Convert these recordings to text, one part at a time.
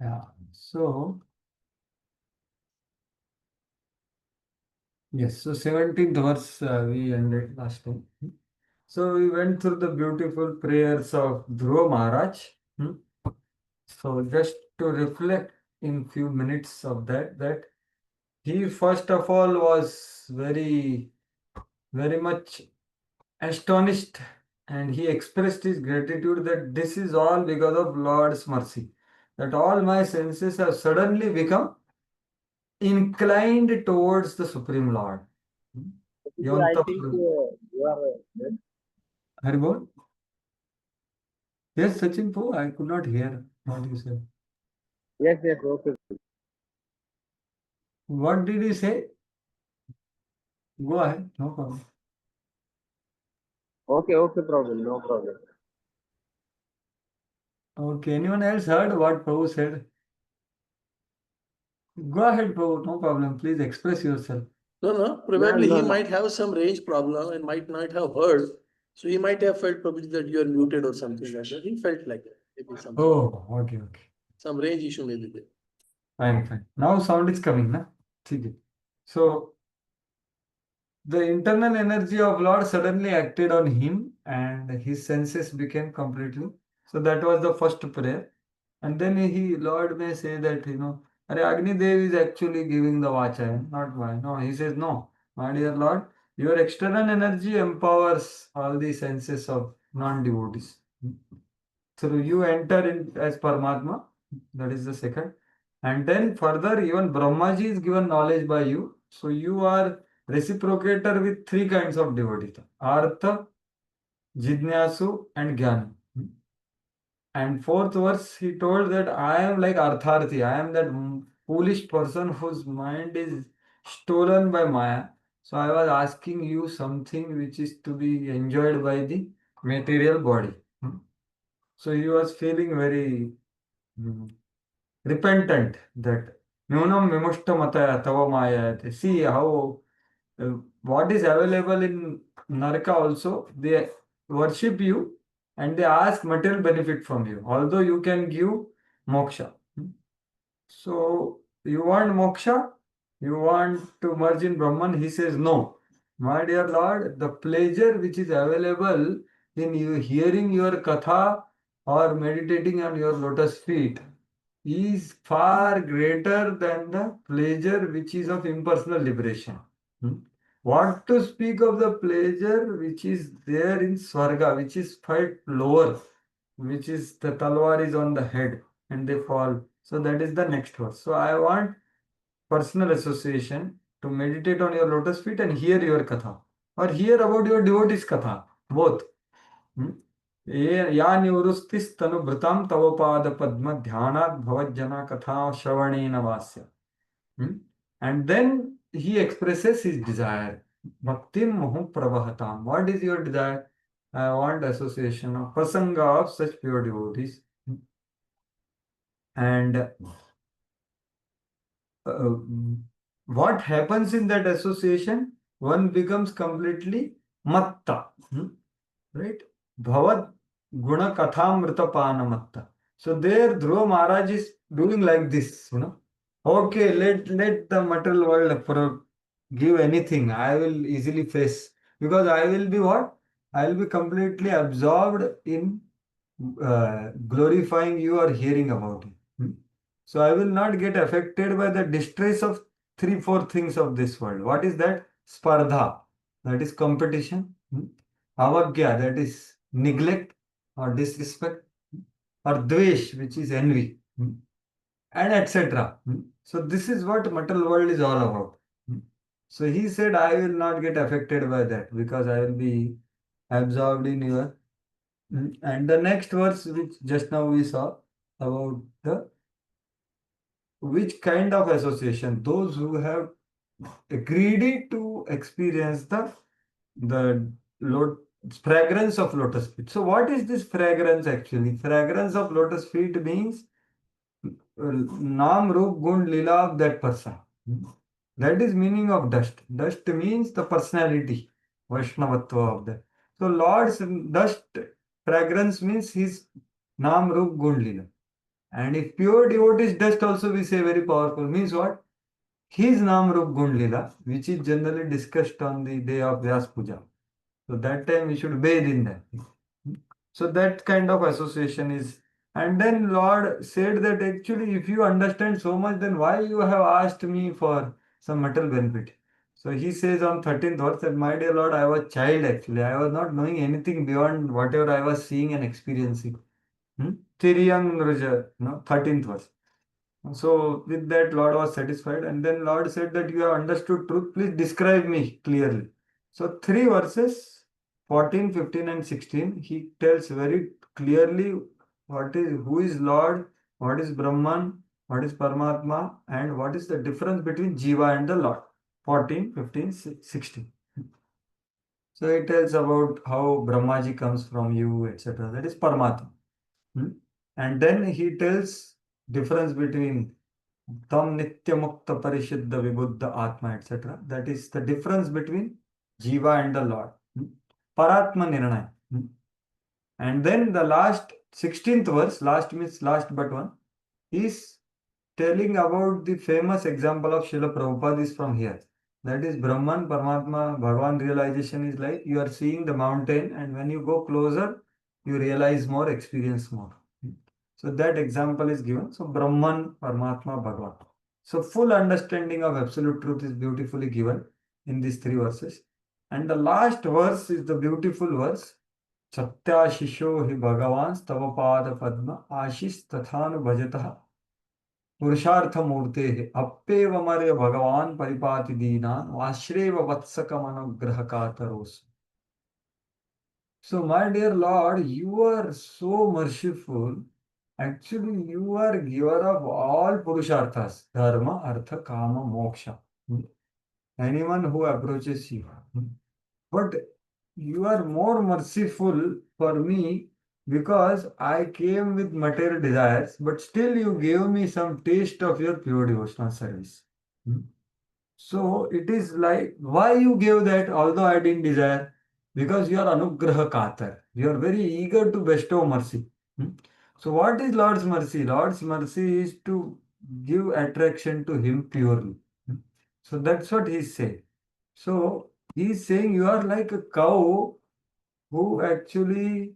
Yeah. So, yes, so 17th verse we ended last time. So we went through the beautiful prayers of Dhruva Maharaj. Hmm. So just to reflect in few minutes of that he first of all was very much astonished, and he expressed his gratitude that this is all because of Lord's mercy, that all my senses have suddenly become inclined towards the Supreme Lord. Hmm. I Yonta think you are yes, Haribol? Yes, Sachin Po, I could not hear what you said. yes, yes, okay, What did he say? Go ahead, no problem. okay, okay, problem, no problem. Okay, anyone else heard what Prabhu said? Go ahead, Prabhu, no problem. Please express yourself. No, no. No, Probably he no, no. might have some range problem and might not have heard. So he might have felt probably that you are muted or something like that. He felt like that. Maybe Oh, okay. some range issue may be there. Fine. Now sound is coming, na? ठीक है. So the internal energy of Lord suddenly acted on him and his senses became completely. So that was the first prayer. And then Lord may say that, Are Agni Dev is actually giving the Vachaya, not why. No, he says, no, my dear Lord, your external energy empowers all the senses of non-devotees. Through you enter in as Paramatma, that is the second. And then further, even Brahmaji is given knowledge by you. So you are reciprocator with three kinds of devotees: Artha, Jidnyasu, and Jnana. And fourth verse, he told that I am like Artharthi. I am that foolish person whose mind is stolen by Maya. So I was asking you something which is to be enjoyed by the material body. So he was feeling very mm, repentant that Nunam Vimushta Mataya Tava Maya. See how what is available in Naraka also, they worship you and they ask material benefit from you, although you can give moksha. So you want moksha? You want to merge in Brahman? He says, no. My dear Lord, the pleasure which is available in you hearing your katha or meditating on your lotus feet is far greater than the pleasure which is of impersonal liberation. Hmm? What to speak of the pleasure which is there in Swarga, which is quite lower, which is the talwar is on the head and they fall. So that is the next verse. So I want personal association to meditate on your lotus feet and hear your katha or hear about your devotees katha, both. Hmm? या निवृत्तिस्तनुभृतां तव पाद पद्म ध्यानात् भवज्जना कथा श्रवणेन वास्य. Hmm? And then he expresses his desire. Bhaktim mohu pravahatam. What is your desire? I want association of prasanga of such pure devotees. And what happens in that association? One becomes completely matta. Right? Bhavat guna kathamrita matta. So there Dhruva Maharaj is doing like this. Okay, let the material world give anything. I will easily face because I will be what? I will be completely absorbed in glorifying you or hearing about it. So I will not get affected by the distress of three, four things of this world. What is that? Spardha, that is competition. Avagya, that is neglect or disrespect. Or dvesh, which is envy. And etc. So this is what material world is all about. So he said, I will not get affected by that because I will be absorbed in your. And the next verse, which just now we saw about the which kind of association, those who have greedy to experience the fragrance of lotus feet. So what is this fragrance actually? Fragrance of lotus feet means Naam, Roop, Gun, Lila of that person. That is meaning of dust. Dust means the personality, Vaishnavatva of that. So Lord's dust fragrance means his Naam, Roop, Gun, Lila. And if pure devotees dust also we say very powerful, means what? His Nam Rup Gun Lila, which is generally discussed on the day of Vyas Puja. So that time we should bathe in that. So that kind of association is. And then Lord said that actually, if you understand so much, then why you have asked me for some material benefit? So he says on 13th verse that, my dear Lord, I was child actually. I was not knowing anything beyond whatever I was seeing and experiencing. Tiriyang Raja, no, 13th verse. So with that, Lord was satisfied. And then Lord said that you have understood truth. Please describe me clearly. So three verses, 14, 15, and 16, he tells very clearly who is Lord, what is Brahman, what is Paramatma, and what is the difference between Jiva and the Lord. 14, 15, 16. So it tells about how Brahmaji comes from you, etc. That is Paramatma. And then he tells difference between Tam Nitya Mukta Parishuddha Vibuddha Atma, etc. That is the difference between Jiva and the Lord. Paratma Nirnaya. And then the last 16th verse, last means last but one, is telling about the famous example of Srila Prabhupada is from here. That is Brahman, Paramatma, Bhagavan realization is like you are seeing the mountain, and when you go closer, you realize more, experience more. So that example is given. So Brahman, Paramatma, Bhagavan. So full understanding of absolute truth is beautifully given in these three verses. And the last verse is the beautiful verse. Satya Shisho hi Bhagavan Stavapada Padma Ashis Tathanu Bhajataha पुरुषार्थ मूर्ते अप्पेव मर्य भगवान परिपाति दीनान आश्रेव वत्सकम अनुग्रह कातरोस. So my dear Lord, you are so merciful. Actually, you are giver of all purusharthas, dharma, artha, kama, moksha. Anyone who approaches you. But you are more merciful for me because I came with material desires, but still you gave me some taste of your pure devotional service. So it is like, why you gave that although I didn't desire? Because you are anugraha katar. You are very eager to bestow mercy. So what is Lord's mercy? Lord's mercy is to give attraction to Him purely. So that's what He's saying. So He's saying you are like a cow who actually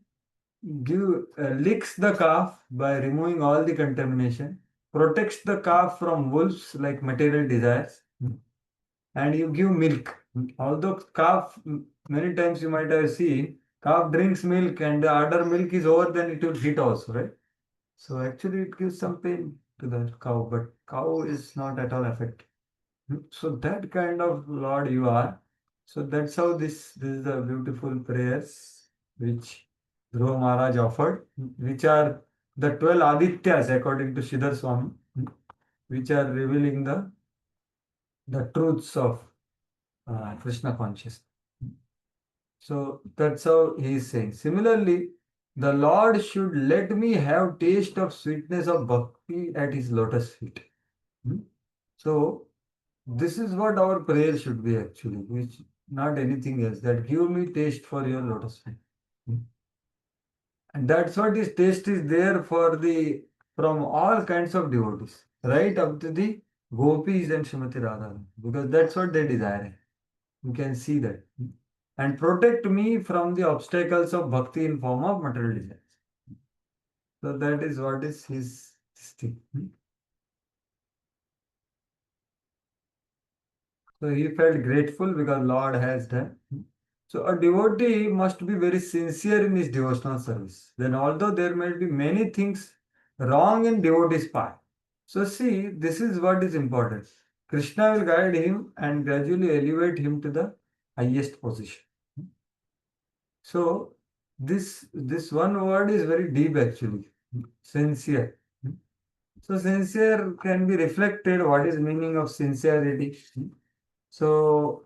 licks the calf by removing all the contamination, protects the calf from wolves like material desires, and you give milk. Although calf, many times you might have seen, calf drinks milk and the other milk is over, then it will hit also, right? So actually it gives some pain to the cow, but cow is not at all affected. So that kind of Lord you are. So that's how this is the beautiful prayers which Dhruva Maharaj offered, which are the 12 Adityas according to Sridhar Swami, which are revealing the truths of Krishna consciousness. So that's how he is saying. Similarly, the Lord should let me have taste of sweetness of bhakti at his lotus feet. So this is what our prayer should be actually, which not anything else. That give me taste for your lotus feet. And that's what his taste is there for the from all kinds of devotees, right up to the gopis and Srimati Radha, because that's what they desire. You can see that. And protect me from the obstacles of bhakti in form of material desires. So that is what is his thing. So he felt grateful because Lord has done. So a devotee must be very sincere in his devotional service. Then although there may be many things wrong in devotee's part. So see, this is what is important. Krishna will guide him and gradually elevate him to the highest position. So this one word is very deep actually. Sincere. So sincere can be reflected. What is meaning of sincerity? So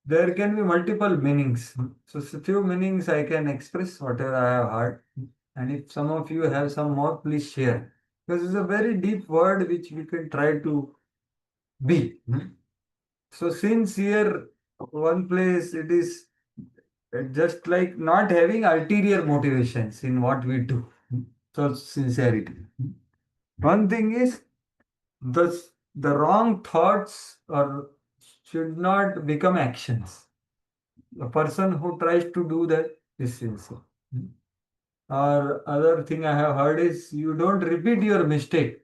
there can be multiple meanings. So few meanings I can express whatever I have heard. And if some of you have some more, please share. Because it's a very deep word which we can try to be. So sincere, one place it is just like not having ulterior motivations in what we do. So sincerity. One thing is the wrong thoughts or should not become actions. A person who tries to do that is sincere. Or other thing I have heard is you don't repeat your mistake.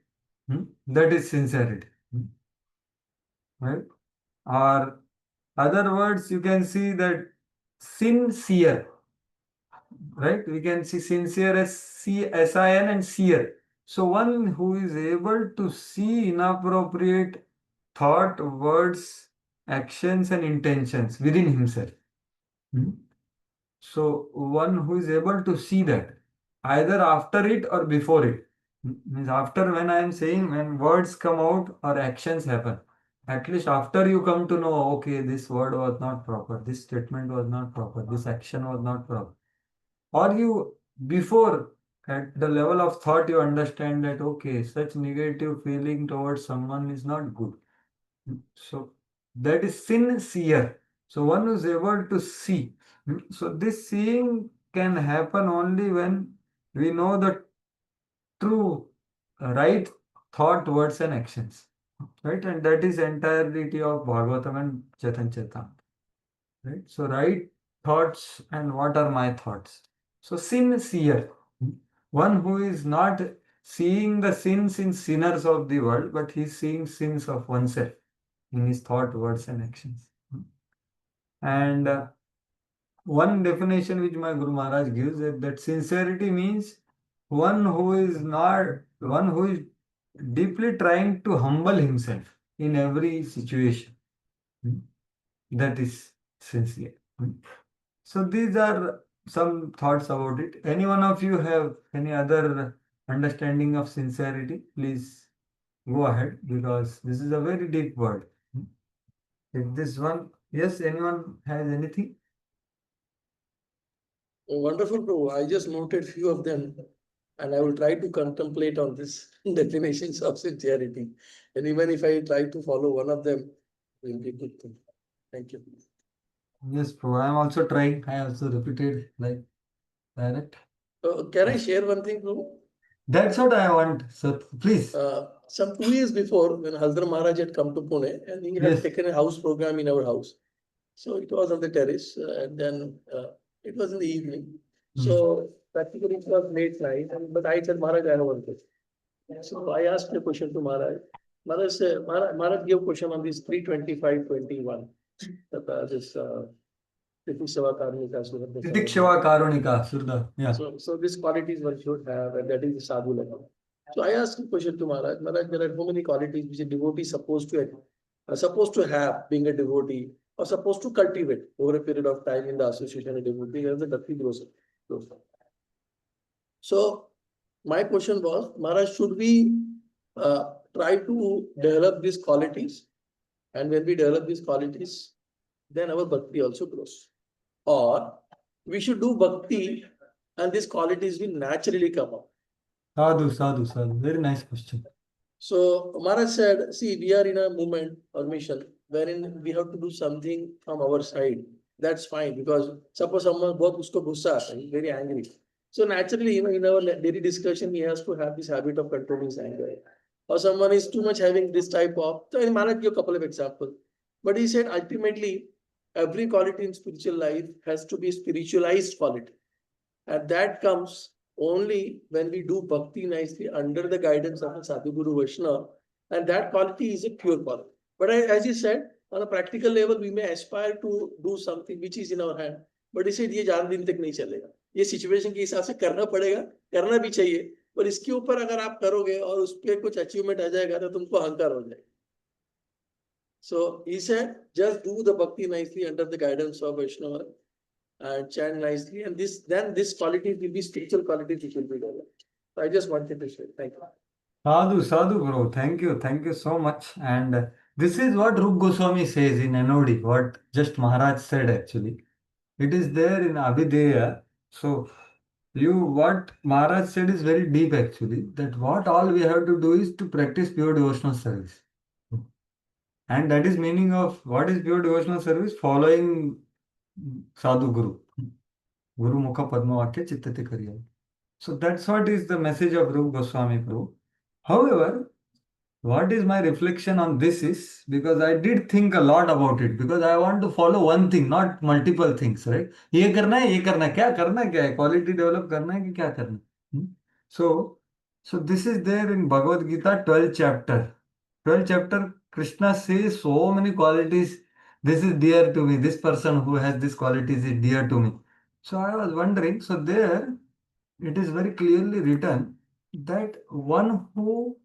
That is sincerity. Right? Or other words, you can see that sincere, right? We can see sincere as sin and seer. So one who is able to see inappropriate thought, words, actions, and intentions within himself. Hmm? So one who is able to see that either after it or before it. Means after when I am saying when words come out or actions happen. At least after you come to know, okay, this word was not proper, this statement was not proper, this action was not proper. Or you before at the level of thought you understand that okay, such negative feeling towards someone is not good. So that is sincere. So one is able to see. So this seeing can happen only when we know the true right thought, words and actions. Right? And that is entirety of Bhagavatam and Chaitan. Right? So right thoughts and what are my thoughts? So sincere. One who is not seeing the sins in sinners of the world, but he is seeing sins of oneself in his thought, words, and actions. And one definition which my Guru Maharaj gives is that sincerity means one who is deeply trying to humble himself in every situation. Hmm. That is sincere. So these are some thoughts about it. Any one of you have any other understanding of sincerity? Please go ahead because this is a very deep word. If this one, yes, anyone has anything? Oh, wonderful, bro. I just noted few of them, and I will try to contemplate on this definitions of sincerity. And even if I try to follow one of them, it will be good thing. Thank you. Yes, bro. I am also trying. I also repeated like direct. Can I share one thing, bro? That's what I want. So please. Some 2 years before, when Haldar Maharaj had come to Pune, and he had Yes. taken a house program in our house. So it was on the terrace, and then it was in the evening. So practically it was late night, but I said, Maharaj, I have one question. So I asked a question to Maharaj. Maharaj said, Maharaj gave question on this 325:21. This Titik Karunika, Titikshava Karunika, Surda. Yeah. so these qualities one should have, and that is the sadhu level. So I asked a question to Maharaj. Maharaj, there are how many qualities which a devotee is supposed to have, being a devotee, or supposed to cultivate over a period of time in the association of devotee as the Bhakti grows. So my question was, Maharaj, should we try to develop these qualities? And when we develop these qualities, then our bhakti also grows. Or we should do bhakti and these qualities will naturally come up. Sadhu. Very nice question. So Maharaj said, see, we are in a movement or mission wherein we have to do something from our side. That's fine because suppose someone both usko gussa aata hai, very angry. So naturally, in our daily discussion, he has to have this habit of controlling his anger. Or someone is too much having this type of. So Maharaj gave a couple of examples. But he said ultimately, every quality in spiritual life has to be spiritualized quality. And that comes only when we do bhakti nicely under the guidance of a Sadhu Guru Vaishnava. And that quality is a pure quality. But as you said, on a practical level, we may aspire to do something which is in our hand. But he said, ये ज्यादा दिन तक नहीं चलेगा. ये situation के हिसाब से करना पड़ेगा, करना भी चाहिए. पर इसके ऊपर अगर आप करोगे और उस पर कुछ अचीवमेंट आ जाएगा तो तुमको अहंकार हो जाएगा. So he said, just do the bhakti nicely under the guidance of Vaishnava and chant nicely, and this quality will be spiritual qualities which will be developed. So I just wanted to share. Thank you. Sadhu, bro. Thank you so much. And this is what Rup Goswami says in NOD, what just Maharaj said actually. It is there in Abhideya. So what Maharaj said is very deep actually, that what all we have to do is to practice pure devotional service. And that is meaning of what is pure devotional service? Following Sadhu Guru. Guru Mukha Padma Vakya Chittati Kariya. So that's what is the message of Rupa Goswami Prabhu. However, what is my reflection on this is because I did think a lot about it because I want to follow one thing, not multiple things, right? ये करना है, क्या करना है, क्या है, quality develop करना है कि क्या करना है? So, so this is there in Bhagavad Gita 12th chapter. 12th chapter, Krishna says so many qualities. This is dear to me. This person who has these qualities is dear to me. So I was wondering, so there it is very clearly written that one who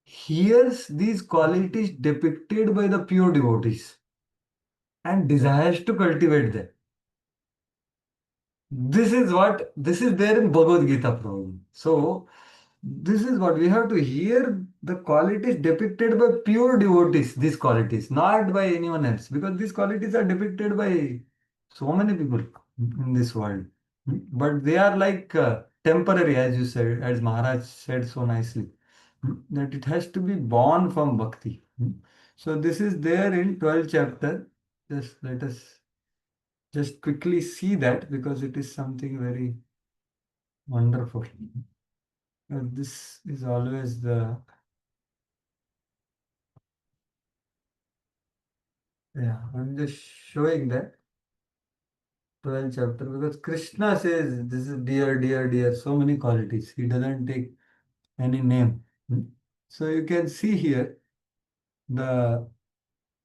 hears these qualities depicted by the pure devotees and desires to cultivate them. This is there in Bhagavad Gita probably. So this is what we have to hear the qualities depicted by pure devotees, these qualities, not by anyone else, because these qualities are depicted by so many people in this world. But they are like temporary, as you said, as Maharaj said so nicely, that it has to be born from bhakti. So this is there in 12th chapter. Just let us just quickly see that because it is something very wonderful. This is always the yeah. I'm just showing that 12th chapter because Krishna says this is dear, dear, dear. So many qualities. He doesn't take any name. So you can see here the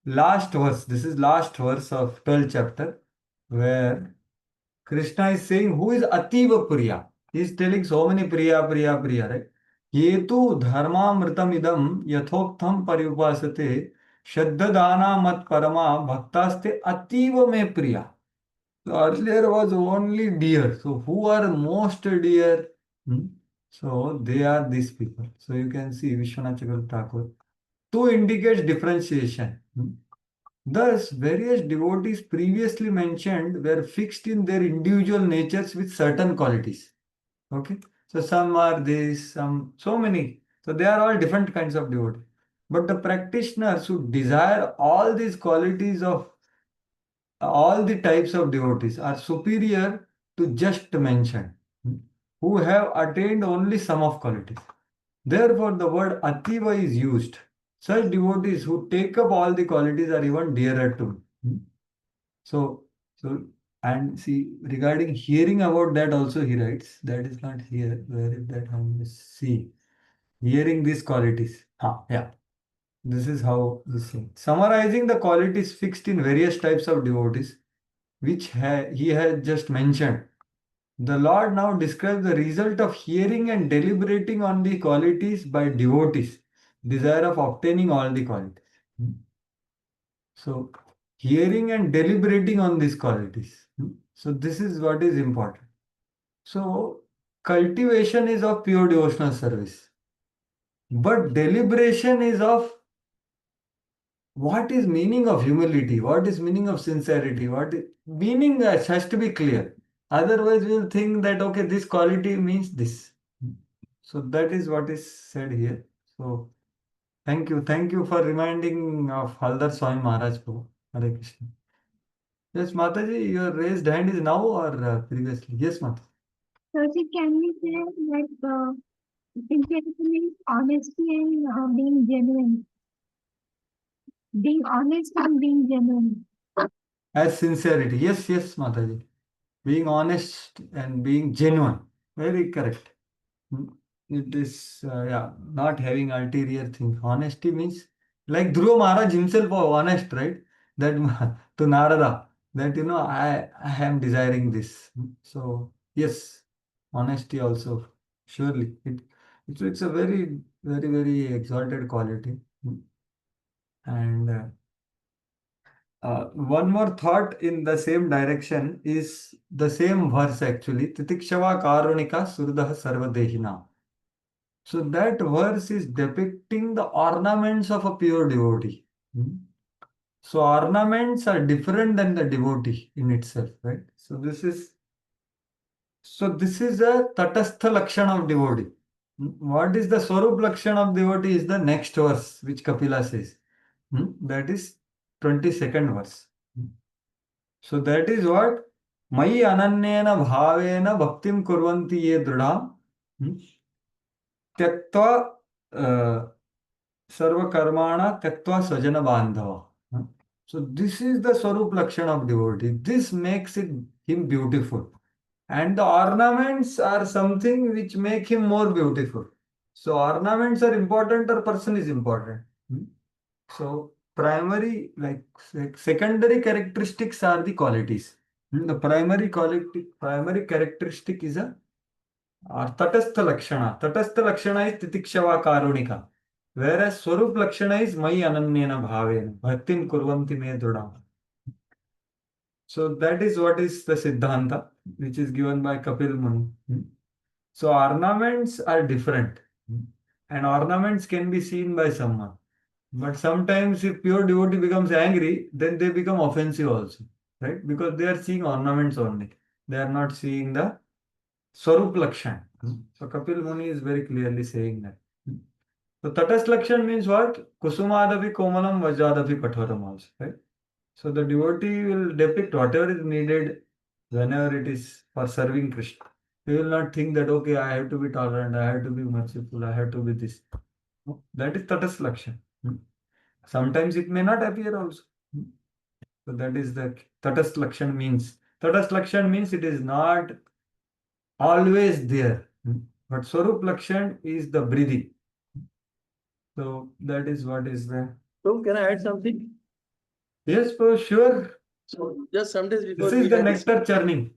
last verse. This is last verse of 12th chapter where Krishna is saying who is Ativa Priya. He is telling so many Priya, Priya, Priya, right? ये तो धर्मामृतम इदम यथोक्तम पर्युपासते श्रद्धाना मत परमा भक्तास्ते अतीव में प्रिया. So earlier was only deer. So who are most dear? So they are these people. So you can see Vishwanath Chakravarti Thakur. Two indicates differentiation. Thus, various devotees previously mentioned were fixed in their individual natures with certain qualities. Okay. So some are this, some, so many. So they are all different kinds of devotees. But the practitioners who desire all these qualities of all the types of devotees are superior to just mentioned, who have attained only some of qualities. Therefore, the word Ativa is used. Such devotees who take up all the qualities are even dearer to me. So, so, and see, regarding hearing about that also he writes, that is not here. Where is that? I must see. Hearing these qualities. Yeah. This is how this thing. Summarizing the qualities fixed in various types of devotees, which he has just mentioned. The Lord now describes the result of hearing and deliberating on the qualities by devotees, desire of obtaining all the qualities. So, hearing and deliberating on these qualities. So, this is what is important. So, cultivation is of pure devotional service, but deliberation is of what is meaning of humility, what is meaning of sincerity, what is meaning that has to be clear. Otherwise, we'll think that okay, this quality means this. So that is what is said here. So thank you for reminding of Haldar Swami Maharaj Prabhu. Hare Krishna. Yes, Mataji, your raised hand is now or previously? Yes, Mata. So, can we say that sincerity means honesty and being genuine? Being honest and being genuine. As sincerity. Yes, yes, Mataji. Being honest and being genuine. Very correct. It is, yeah, not having ulterior thing. Honesty means, like Dhruva Maharaj himself was honest, right? That to Narada, that I am desiring this. So, yes, honesty also, surely. It's a very, very, very exalted quality. And one more thought in the same direction is the same verse actually. Titikshava karunika surdaha sarvadehina. So that verse is depicting the ornaments of a pure devotee. So ornaments are different than the devotee in itself, right? So this is a tatastha lakshana of devotee. What is the swarup lakshana of devotee is the next verse which Kapila says. That is 22nd verse. So that is what मयि अनन्येन भावेन भक्तिं कुर्वन्ति ये दृढां त्यक्त्वा सर्वकर्माणा त्यक्त्वा स्वजन बांधव. So this is the Swarup Lakshana of devotee. This makes him beautiful. And the ornaments are something which make him more beautiful. So ornaments are important or person is important. So primary, like secondary characteristics are the qualities. The primary characteristic is a Tatastha Lakshana. Tatastha Lakshana is Titikshava Karunika. Whereas Swarup Lakshana is Mai Ananyena Bhavena. Bhaktim Kurvanti Me Drudam. So that is what is the Siddhanta, which is given by Kapil Muni. So ornaments are different. And ornaments can be seen by someone. But sometimes if pure devotee becomes angry, then they become offensive also. Right? Because they are seeing ornaments only. They are not seeing the Swarup Lakshan. So Kapil Muni is very clearly saying that. So Tatast Lakshan means what? Kusumadapi Komalam Vajradapi Kathoram also. Right? So the devotee will depict whatever is needed whenever it is for serving Krishna. He will not think that, okay, I have to be tolerant, I have to be merciful, I have to be this. No, that is Tatas Lakshan. Sometimes it may not appear also. So that is the Tatast Lakshan means. Tatast Lakshan means it is not always there. But Swarup Lakshan is the breathing. So that is what is there. So can I add something? Yes, for sure. So just some days before This is we the had this, nectar churning.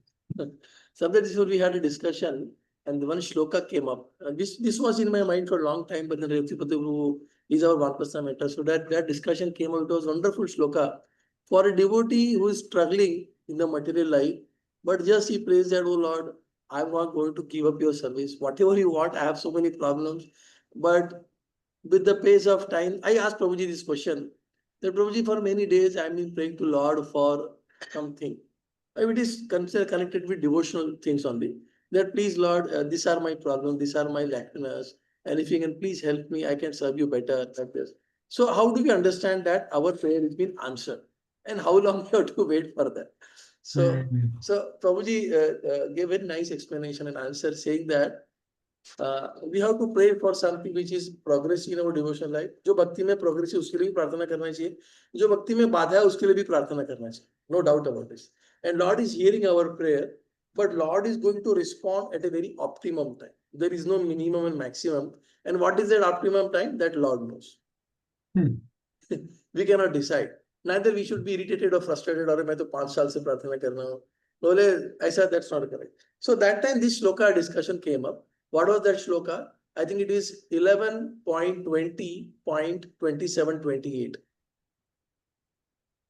some days before we had a discussion, and one shloka came up. This was in my mind for a long time, but then Revtipati, who is our Vanprastha mentor, so that discussion came out. It was wonderful shloka for a devotee who is struggling in the material life, but just he prays that, oh Lord, I'm not going to give up your service. Whatever you want, I have so many problems, but with the pace of time, I asked Prabhuji this question. That Prabhuji, for many days I've been praying to Lord for something. It is considered connected with devotional things only. That please, Lord, these are my problems, these are my lacunas, and if you can please help me, I can serve you better like this. So how do we understand that our prayer has been answered? And how long we have to wait for that? So, Hmm. so Prabhuji gave a nice explanation and answer saying that we have to pray for something which is progress in our devotional life. जो भक्ति में progress है उसके लिए भी प्रार्थना करना चाहिए. जो भक्ति में बाधा है उसके लिए भी प्रार्थना करना चाहिए. No doubt about this. And Lord is hearing our prayer, but Lord is going to respond at a very optimum time. There is no minimum and maximum. And what is that optimum time? That Lord knows. We cannot decide. Neither we should be irritated or frustrated or मैं तो 5 साल से प्रार्थना कर रहा हूँ. बोले ऐसा, that's not correct. So that time this shloka discussion came up. What was that shloka? I think it is 11.20.2728.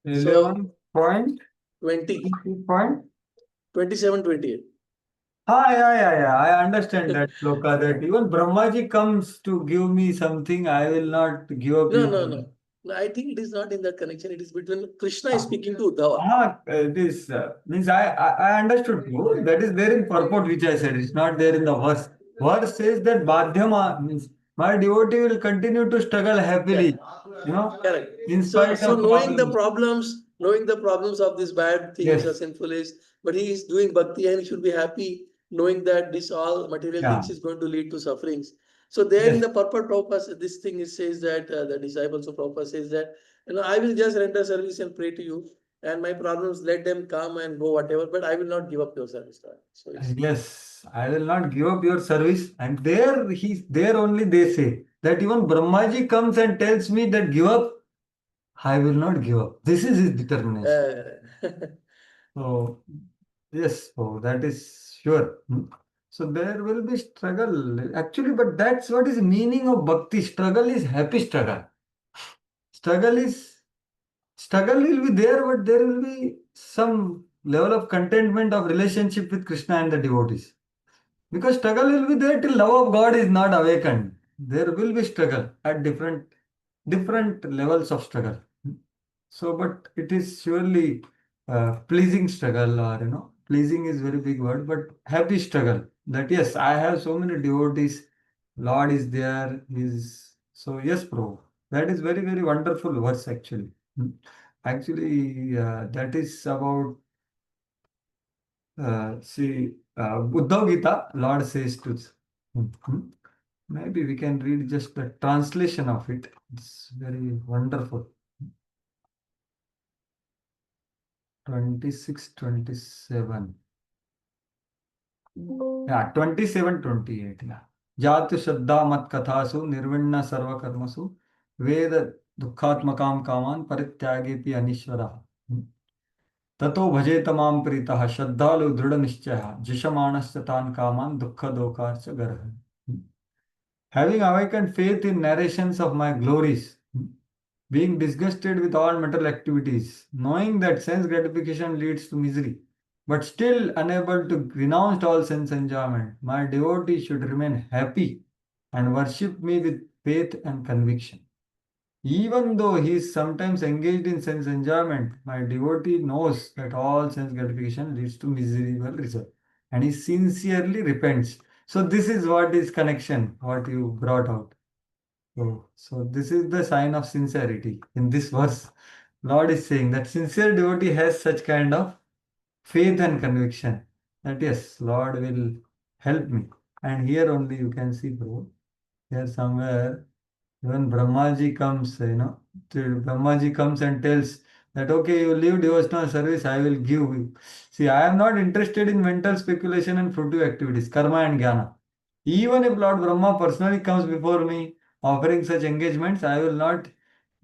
11 20, point. 2728. Yeah. I understand that shloka that even Brahmaji comes to give me something, I will not give up. No. I think it is not in that connection. It is between Krishna is speaking to Uddhava. This means I understood you. That is there in purport which I said. It's not there in the verse. Verse says that Badhyama means my devotee will continue to struggle happily. Correct. In So, spite so of knowing the problems of these bad things Yes. or sinful is, but he is doing bhakti and he should be happy knowing that this all material Yeah. things is going to lead to sufferings. So there in Yes. the purport Prabhupada, this thing is says that the disciples of Prabhupada says that, I will just render service and pray to you, and my problems let them come and go whatever, but I will not give up your service. So Yes, I will not give up your service. And there only they say that even Brahmaji comes and tells me that give up, I will not give up. This is his determination. So yes, so that is sure. So there will be struggle actually, but that's what is meaning of bhakti. Struggle is happy struggle. Struggle is struggle will be there, but there will be some level of contentment of relationship with Krishna and the devotees. Because struggle will be there till love of God is not awakened. There will be struggle at different levels of struggle. So, but it is surely pleasing struggle, or pleasing is very big word, but happy struggle. That yes, I have so many devotees. Lord is there. Is so yes, bro. That is very wonderful verse actually. Actually, that is about Uddhav Gita, Lord says to, maybe we can read just the translation of it. It's very wonderful. 26, 27. Yeah, 27, 28. Yeah. Jatu Shraddha Mat Kathasu Nirvinna Sarva Karmasu Veda Dukkhatmakam Kaman Parityage Pi Anishvara. ततो भजेत मां प्रीतः श्रद्धालु दृढ़ निश्चयः जिषमाणस्य तान् कामान् दुःखदोषाश्च गर्हः. Having awakened faith in narrations of my glories, being disgusted with all material activities, knowing that sense gratification leads to misery, but still unable to renounce all sense enjoyment, my devotee should remain happy and worship me with faith and conviction. Even though he is sometimes engaged in sense enjoyment, my devotee knows that all sense gratification leads to miserable result, and he sincerely repents. So this is what is connection, what you brought out. So this is the sign of sincerity. In this verse, Lord is saying that sincere devotee has such kind of faith and conviction that yes, Lord will help me. And here only you can see, bro, here somewhere even Brahmaji comes, Brahmaji comes and tells that, okay, you leave devotional service, I will give you. See, I am not interested in mental speculation and fruitive activities, karma and jnana. Even if Lord Brahma personally comes before me offering such engagements, I will not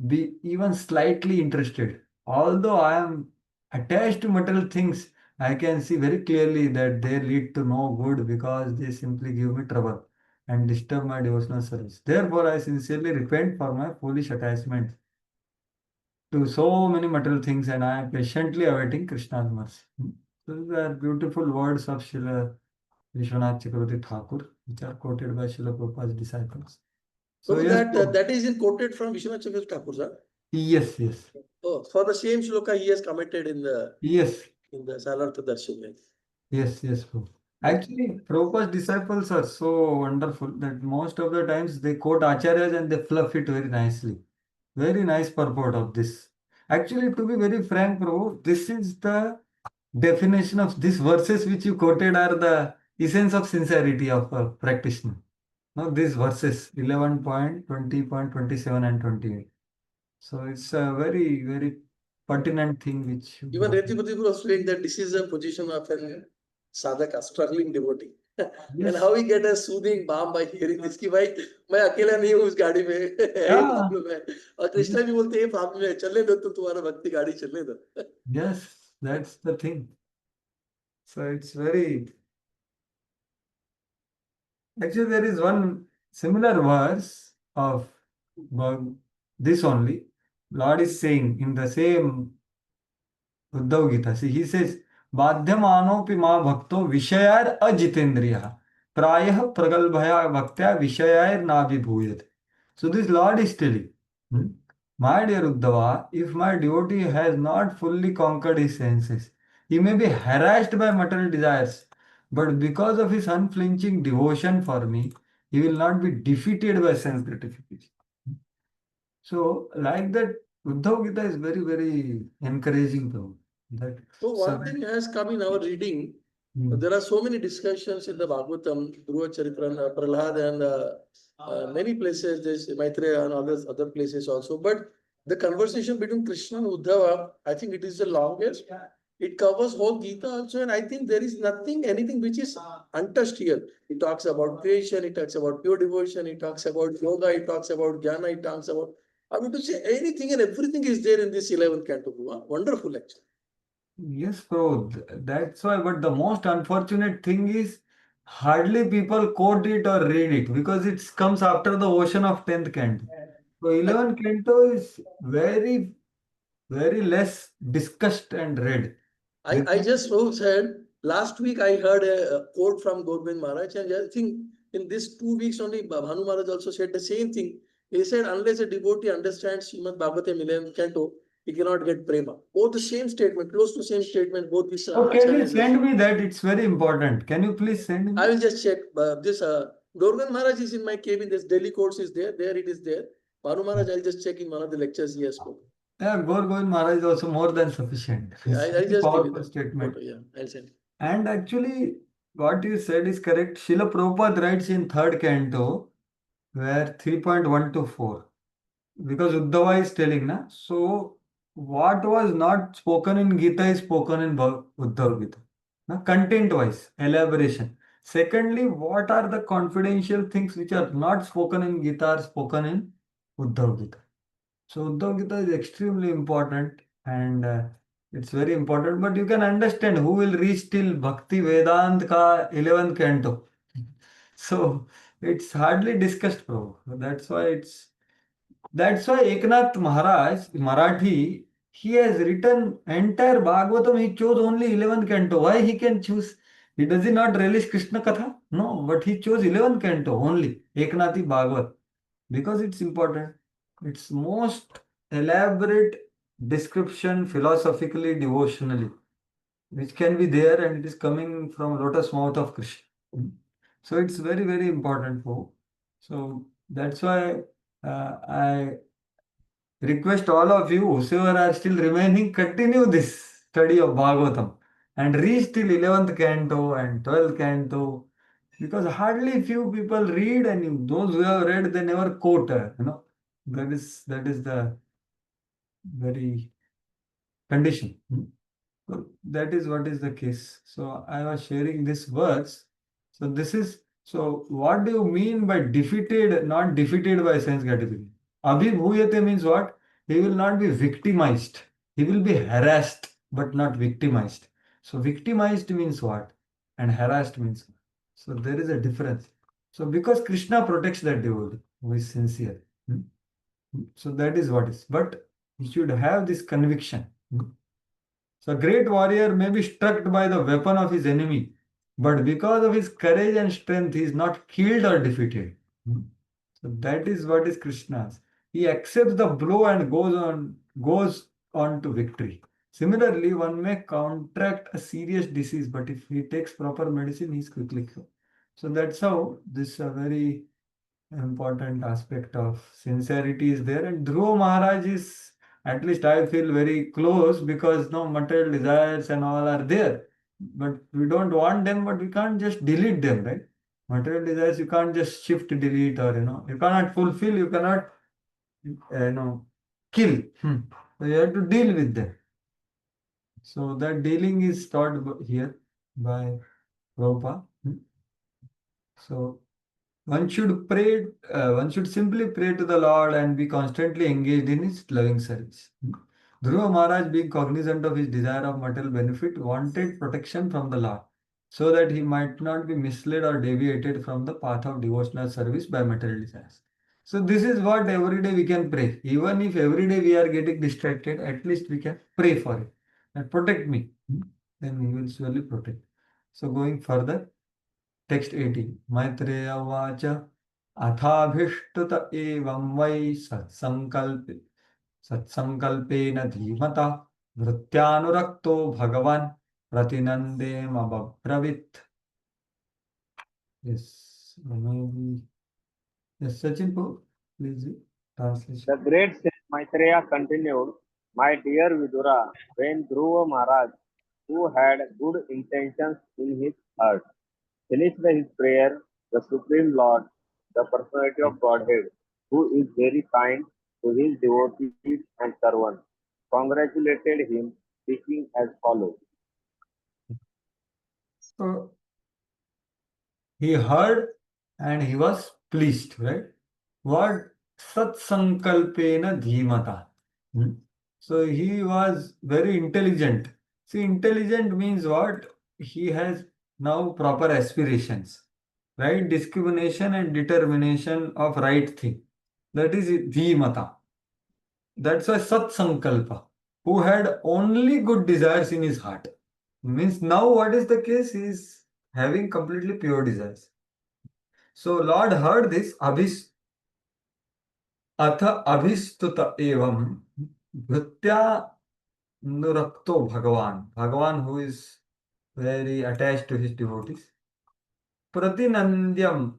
be even slightly interested. Although I am attached to material things, I can see very clearly that they lead to no good because they simply give me trouble and disturb my devotional service. Therefore, I sincerely repent for my foolish attachment to so many material things and I am patiently awaiting Krishna's mercy. So these are beautiful words of Srila Vishwanath Chakravarti Thakur, which are quoted by Srila Prabhupada's disciples. So, So yes, that is in quoted from Vishwanath Chakravarti Thakur, sir. yes, yes. Oh, for the same shloka he has commented in the Yes, Salartha Darshan. yes, yes, Prabhu. Actually, Prabhupada's disciples are so wonderful that most of the times they quote acharyas and they fluff it very nicely. Very nice purport of this. Actually, to be very frank, Prabhu, this is the definition of these verses which you quoted are the essence of sincerity of a practitioner. Now, these verses 11.20.27 and 28. So, it's a very, very pertinent thing which. Even Retipati was saying that this is a position of a sadhaka, struggling devotee. Yes. And how he get a soothing balm by hearing this कि भाई मैं अकेला नहीं हूँ उस गाड़ी में यही प्रॉब्लम है और कृष्णा भी बोलते हैं प्रॉब्लम है चलने दो तो तुम्हारा भक्ति गाड़ी चलने दो. Yes, that's the thing. So it's very. Actually, there is one similar verse of this only. Lord is saying in the same Uddhav Gita. See, he says, बाध्यमानोपि मा भक्तो विषयार अजितेन्द्रियः प्रायः प्रगल्भया भक्त्या विषयार्नाभिभूयते. So this Lord is telling, my dear Uddhava, if my devotee has not fully conquered his senses, he may be harassed by material desires, but because of his unflinching devotion for me, he will not be defeated by sense gratification. So, like that, Uddhav Gita is very, very encouraging though. That So one thing has come in our reading. There are so many discussions in the Bhagavatam, Dhruva Charitra, Prahlad, and many places. There's Maitreya and other places also. But the conversation between Krishna and Uddhava, I think it is the longest. It covers whole Gita also, and I think there is anything which is untouched here. It talks about creation, it talks about pure devotion, it talks about yoga, it talks about jnana, it talks about. I mean to say anything and everything is there in this 11th canto. Wonderful, actually. Yes, bro. That's why. But the most unfortunate thing is hardly people quote it or read it because it comes after the ocean of 10th canto. So 11th canto is very, very less discussed and read. I just said last week I heard a quote from Govind Maharaj, and I think in this 2 weeks only Bhanu Maharaj also said the same thing. He said unless a devotee understands Srimad Bhagavatam 11th canto, he cannot get prema. Both the same statement, close to same statement. Both this. Can you send me that? It's very important. Can you please send me? I will just check. This Govind Maharaj is in my cabin. This Delhi course is there. There it is there. Bhanu Maharaj, I'll just check in one of the lectures he has spoken. Yeah, Govind Maharaj is also more than sufficient. I just give you the statement. photo, yeah, I'll send. And actually, what you said is correct. Srila Prabhupada writes in third canto, where 3.1 to 4, because Uddhava is telling, na? So, what was not spoken in Gita is spoken in Uddhava Gita. Na? Content wise, elaboration. Secondly, what are the confidential things which are not spoken in Gita are spoken in Uddhava Gita. So, Uddhava Gita is extremely important and it's very important. But you can understand who will reach till Bhakti Vedant ka 11th canto. So, it's hardly discussed, bro. That's why Eknath Maharaj, Marathi, he has written entire Bhagavatam. He chose only 11th canto. Why he can choose? Does he not relish Krishna Katha? No, but he chose 11th canto only, Eknathi Bhagavat, because it's important. It's most elaborate description philosophically, devotionally, which can be there and it is coming from lotus mouth of Krishna. So it's very, very important for. So that's why I request all of you, whosoever are still remaining, continue this study of Bhagavatam and reach till 11th canto and 12th canto, because hardly few people read, and those who have read, they never quote. That is the very condition. So that is what is the case. So I was sharing these words. So this is, so what do you mean by defeated, not defeated by sense category? Abhibhuyate means what? He will not be victimized. He will be harassed, but not victimized. So victimized means what? And harassed means what? So there is a difference. So because Krishna protects that devotee who is sincere. So that is what is. But he should have this conviction. So a great warrior may be struck by the weapon of his enemy, but because of his courage and strength, he is not killed or defeated. So that is what is Krishna's. He accepts the blow and goes on to victory. Similarly, one may contract a serious disease, but if he takes proper medicine, he is quickly cured. So that's how this very important aspect of sincerity is there. And Dhruva Maharaj is, at least I feel, very close, because no material desires and all are there. But we don't want them, but we can't just delete them, right? Material desires, you can't just shift, delete, or you cannot fulfill, you cannot kill. So you have to deal with them. So that dealing is taught here by Prabhupada. So one should simply pray to the Lord and be constantly engaged in his loving service. Dhruva Maharaj, being cognizant of his desire of material benefit, wanted protection from the Lord, so that he might not be misled or deviated from the path of devotional service by material desires. So this is what every day we can pray. Even if every day we are getting distracted, at least we can pray for it. And protect me. Then he will surely protect. So going further, text 18. Maitreya Vacha अथाभिष्टुत एवं वै सत्संकल्पेन धीमता वृत्यानुरक्तो भगवान् प्रतिनन्देमब्रवीत्. Yes, maybe. Yes, Sachin, please read translation. The great sage Maitreya continued, my dear Vidura, when Dhruva Maharaj, who had good intentions in his heart, finished his prayer, the Supreme Lord, the personality of Godhead, who is very kind to his devotees and servants, congratulated him, speaking as follows. So he heard and he was pleased, right? What? Satsankalpena dhimata. So he was very intelligent. See, intelligent means what? He has now proper aspirations, right? Discrimination and determination of right thing. That is dhimata. That's why Satsankalpa, who had only good desires in his heart. Means now what is the case? He is having completely pure desires. So Lord heard this, अथ अभिस्तुत एवं भृत्या नुरक्तो भगवान who is very attached to his devotees, pratinandyam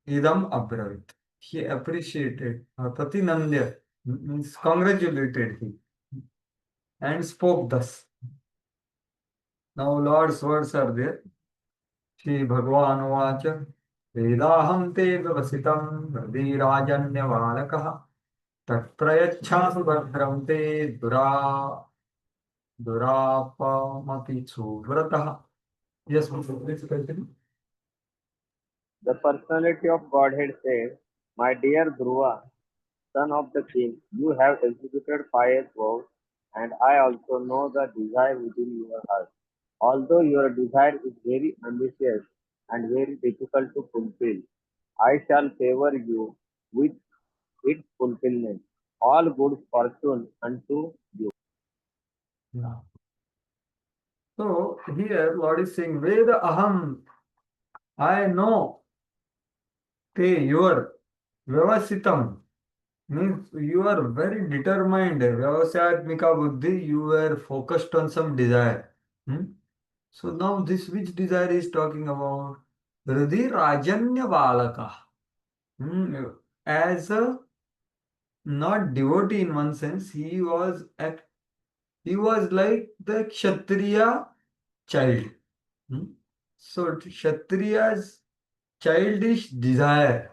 idam abravit. He appreciated, pratinandya means congratulated him and spoke thus. Now Lord's words are there. Shri Bhagavan Vacha Vedaham te vyavasitam Radirajanyavalakas Tatprayachhami bhadram te durapamapi suvratah. Yes, please continue. The personality of Godhead says, My dear Dhruva, son of the king, you have executed pious vows, and I also know the desire within your heart. Although your desire is very ambitious and very difficult to fulfill, I shall favor you with its fulfillment. All good fortune unto you. Yeah. So here Lord is saying, Veda aham, I know, te your, vyavasitam, means you are very determined, vyavasatmika buddhi, you were focused on some desire. Hmm? So now this which desire is talking about? Hriday Rajanya Balaka. As a not devotee in one sense, he was like the Kshatriya child. Hmm? So Kshatriya's childish desire,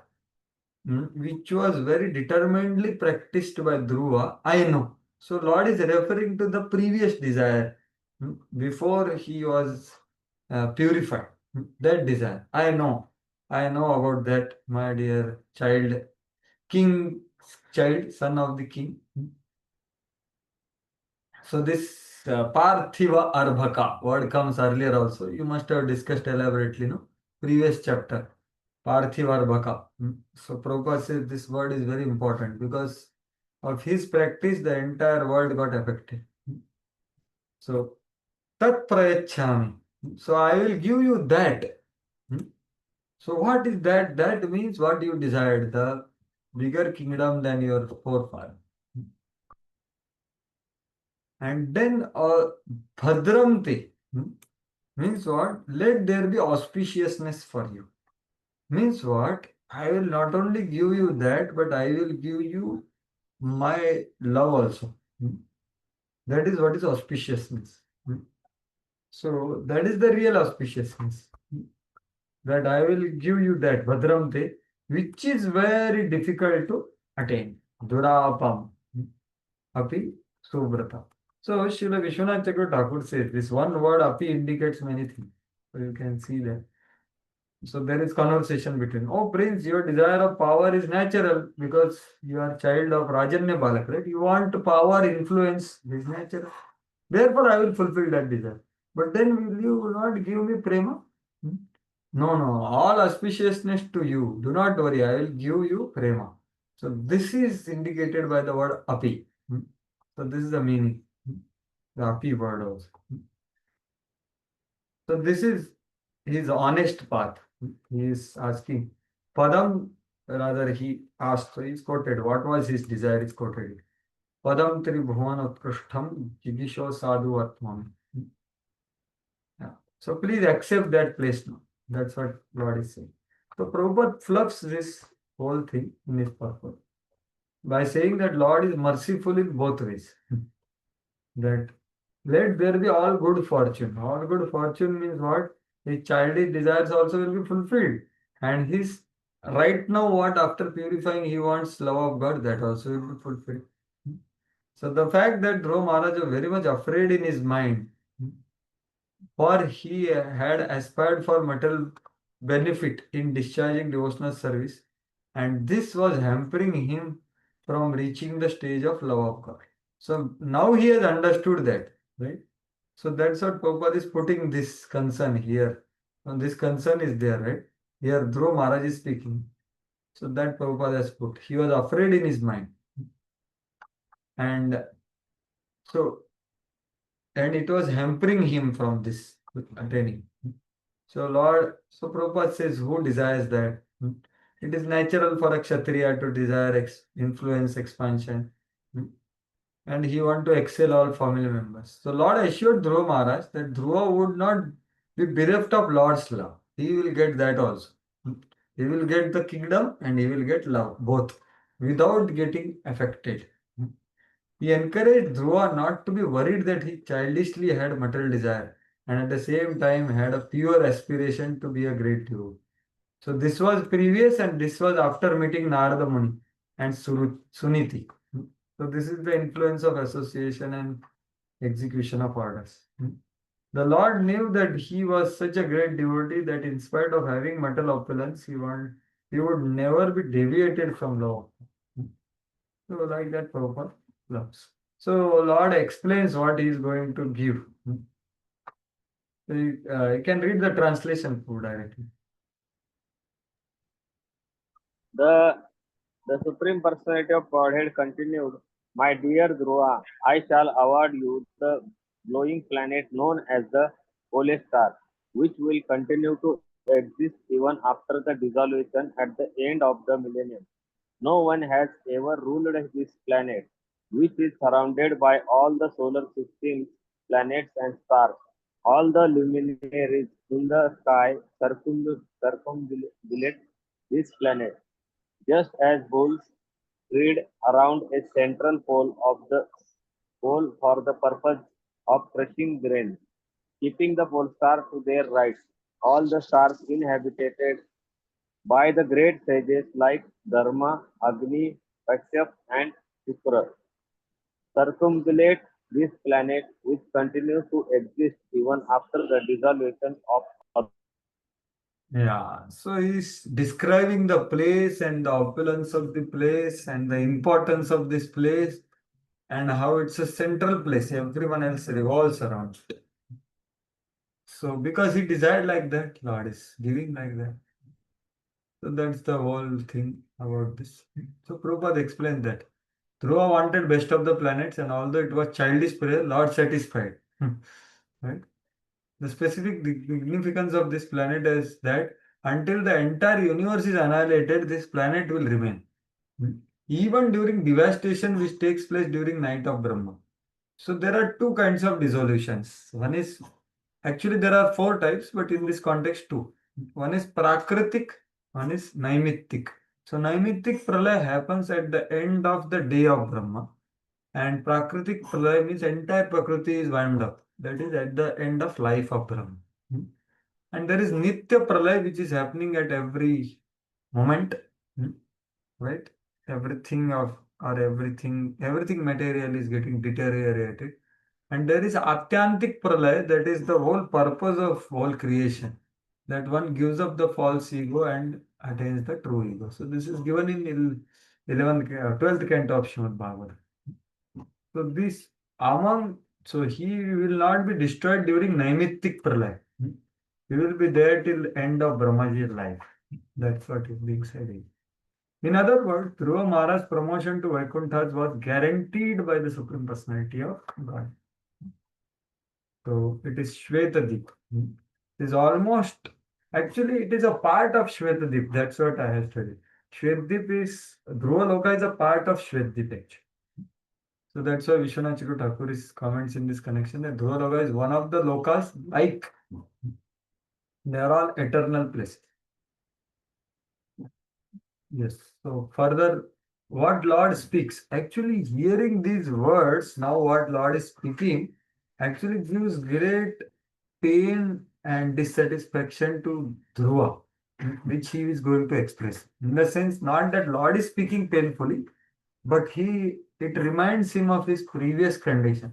which was very determinedly practiced by Dhruva, I know. So Lord is referring to the previous desire, before he was purified. That desire, I know. I know about that, my dear child, king child, son of the king. So this Parthiva Arbhaka word comes earlier also. You must have discussed elaborately, no? Previous chapter. Parthiva Arbhaka. So Prabhupada says this word is very important because of his practice, the entire world got affected. So Tat Prayachami. So I will give you that. So what is that? That means what you desired, the bigger kingdom than your forefather. And then Bhadramte means what? Let there be auspiciousness for you. Means what? I will not only give you that, but I will give you my love also. That is what is auspiciousness. So that is the real auspiciousness. That I will give you that Bhadramte, which is very difficult to attain. Durapam. Api Subrata. So Srila Vishwanath Chakravarti Thakur says this one word api indicates many things. So you can see that. So there is conversation between, oh Prince, your desire of power is natural because you are child of Rajanya Balak, right? You want power, influence, this is natural. Therefore, I will fulfill that desire. But then will you not give me prema? No, no, all auspiciousness to you. Do not worry, I will give you prema. So this is indicated by the word api. So this is the meaning. The api word also. So this is his honest path. He is asking. Padam, rather he asked, so he is quoted. What was his desire? Is quoted. Padam tribhuvan utkrishtam jigisho sadhu atman. Yeah. So please accept that place now. That's what Lord is saying. So Prabhupada fluffs this whole thing in his purpose by saying that Lord is merciful in both ways. That let there be all good fortune. All good fortune means what? His childish desires also will be fulfilled. And his right now, what after purifying he wants love of God, that also will be fulfilled. So the fact that Dhruva Maharaj was very much afraid in his mind, for he had aspired for material benefit in discharging devotional service, and this was hampering him from reaching the stage of love of God. So now he has understood that, right? So that's what Prabhupada is putting this concern here. And this concern is there, right? Here Dhruva Maharaj is speaking. So that Prabhupada has put. He was afraid in his mind. And so, and it was hampering him from this attaining. So so Prabhupada says, who desires that? It is natural for a Kshatriya to desire influence, expansion. And he want to excel all family members. So Lord assured Dhruva Maharaj that Dhruva would not be bereft of Lord's love. He will get that also. He will get the kingdom and he will get love, both, without getting affected. He encouraged Dhruva not to be worried that he childishly had material desire. and at the same time had a pure aspiration to be a great devotee. So this was previous and this was after meeting Narada Muni and Suniti. So this is the influence of association and execution of orders. The Lord knew that he was such a great devotee that in spite of having material opulence, he would never be deviated from law. So like that Prabhupada loves. So Lord explains what he is going to give. So you can read the translation through directly. The Supreme Personality of Godhead continued, "My dear Dhruva, I shall award you the glowing planet known as the Pole Star, which will continue to exist even after the dissolution at the end of the millennium. No one has ever ruled this planet, which is surrounded by all the solar system's planets and stars. All the luminaries in the sky circumambulate this planet, just as bulls grid around a central pole of the pole for the purpose of crushing grain, keeping the pole star to their right. All the stars inhabited by the great sages like Dharma, Agni, Kashyap, and Shukra circumambulate this planet, which continues to exist even after the dissolution of others. Yeah, so he's describing the place and the opulence of the place and the importance of this place and how it's a central place. Everyone else revolves around it. So because he desired like that, Lord is giving like that. So that's the whole thing about this. So Prabhupada explained that. Dhruva wanted best of the planets, and although it was childish prayer, Lord satisfied. Right? The specific significance of this planet is that until the entire universe is annihilated, this planet will remain. Even during devastation, which takes place during night of Brahma. So there are two kinds of dissolutions. One is actually there are four types, but in this context, two. One is prakritik, one is naimittik. So naimittik pralaya happens at the end of the day of Brahma, and prakritik pralaya means entire prakriti is wound up. That is at the end of life of Brahma. And there is nitya pralaya which is happening at every moment, right? Everything of or everything material is getting deteriorated. And there is Atyantik Pralaya, that is the whole purpose of whole creation. That one gives up the false ego and attains the true ego. So this is given in 12th canto of Srimad Bhagavatam. So this among, so he will not be destroyed during Naimittik Pralaya. He will be there till end of Brahmaji's life. That's what is being said here. In other words, Dhruva Maharaj's promotion to Vaikuntha was guaranteed by the Supreme Personality of God. So it is Shvetadip. It is almost, actually, it is a part of Shvetadip. That's what I have studied. Shvetadip is, Dhruva Loka is a part of Shvetadip actually. So that's why Vishwanath Chakravarti Thakur's comments in this connection that Dhruva Loka is one of the lokas like they are all eternal places. Yes. So further, what Lord speaks, actually hearing these words, now what Lord is speaking, actually gives great pain and dissatisfaction to Dhruva, which he is going to express. In the sense, not that Lord is speaking painfully, but it reminds him of his previous condition.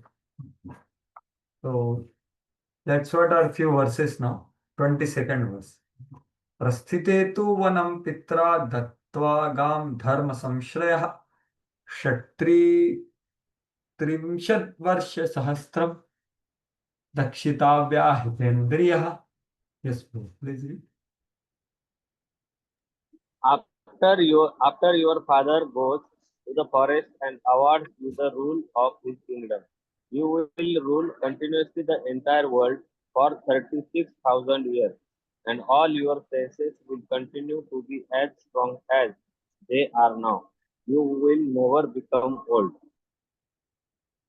So that's what are few verses now. 22nd verse. प्रस्थिते तु वनं पित्रा दत्त्वा गां धर्मसंश्रयः क्षत्री त्रिंशत्वर्षसहस्रं दक्षिताव्या हितेन्द्रियः. Yes, please read. After your father goes to the forest and awards you the rule of his kingdom, you will rule continuously the entire world for 36,000 years, and all your senses will continue to be as strong as they are now. You will never become old.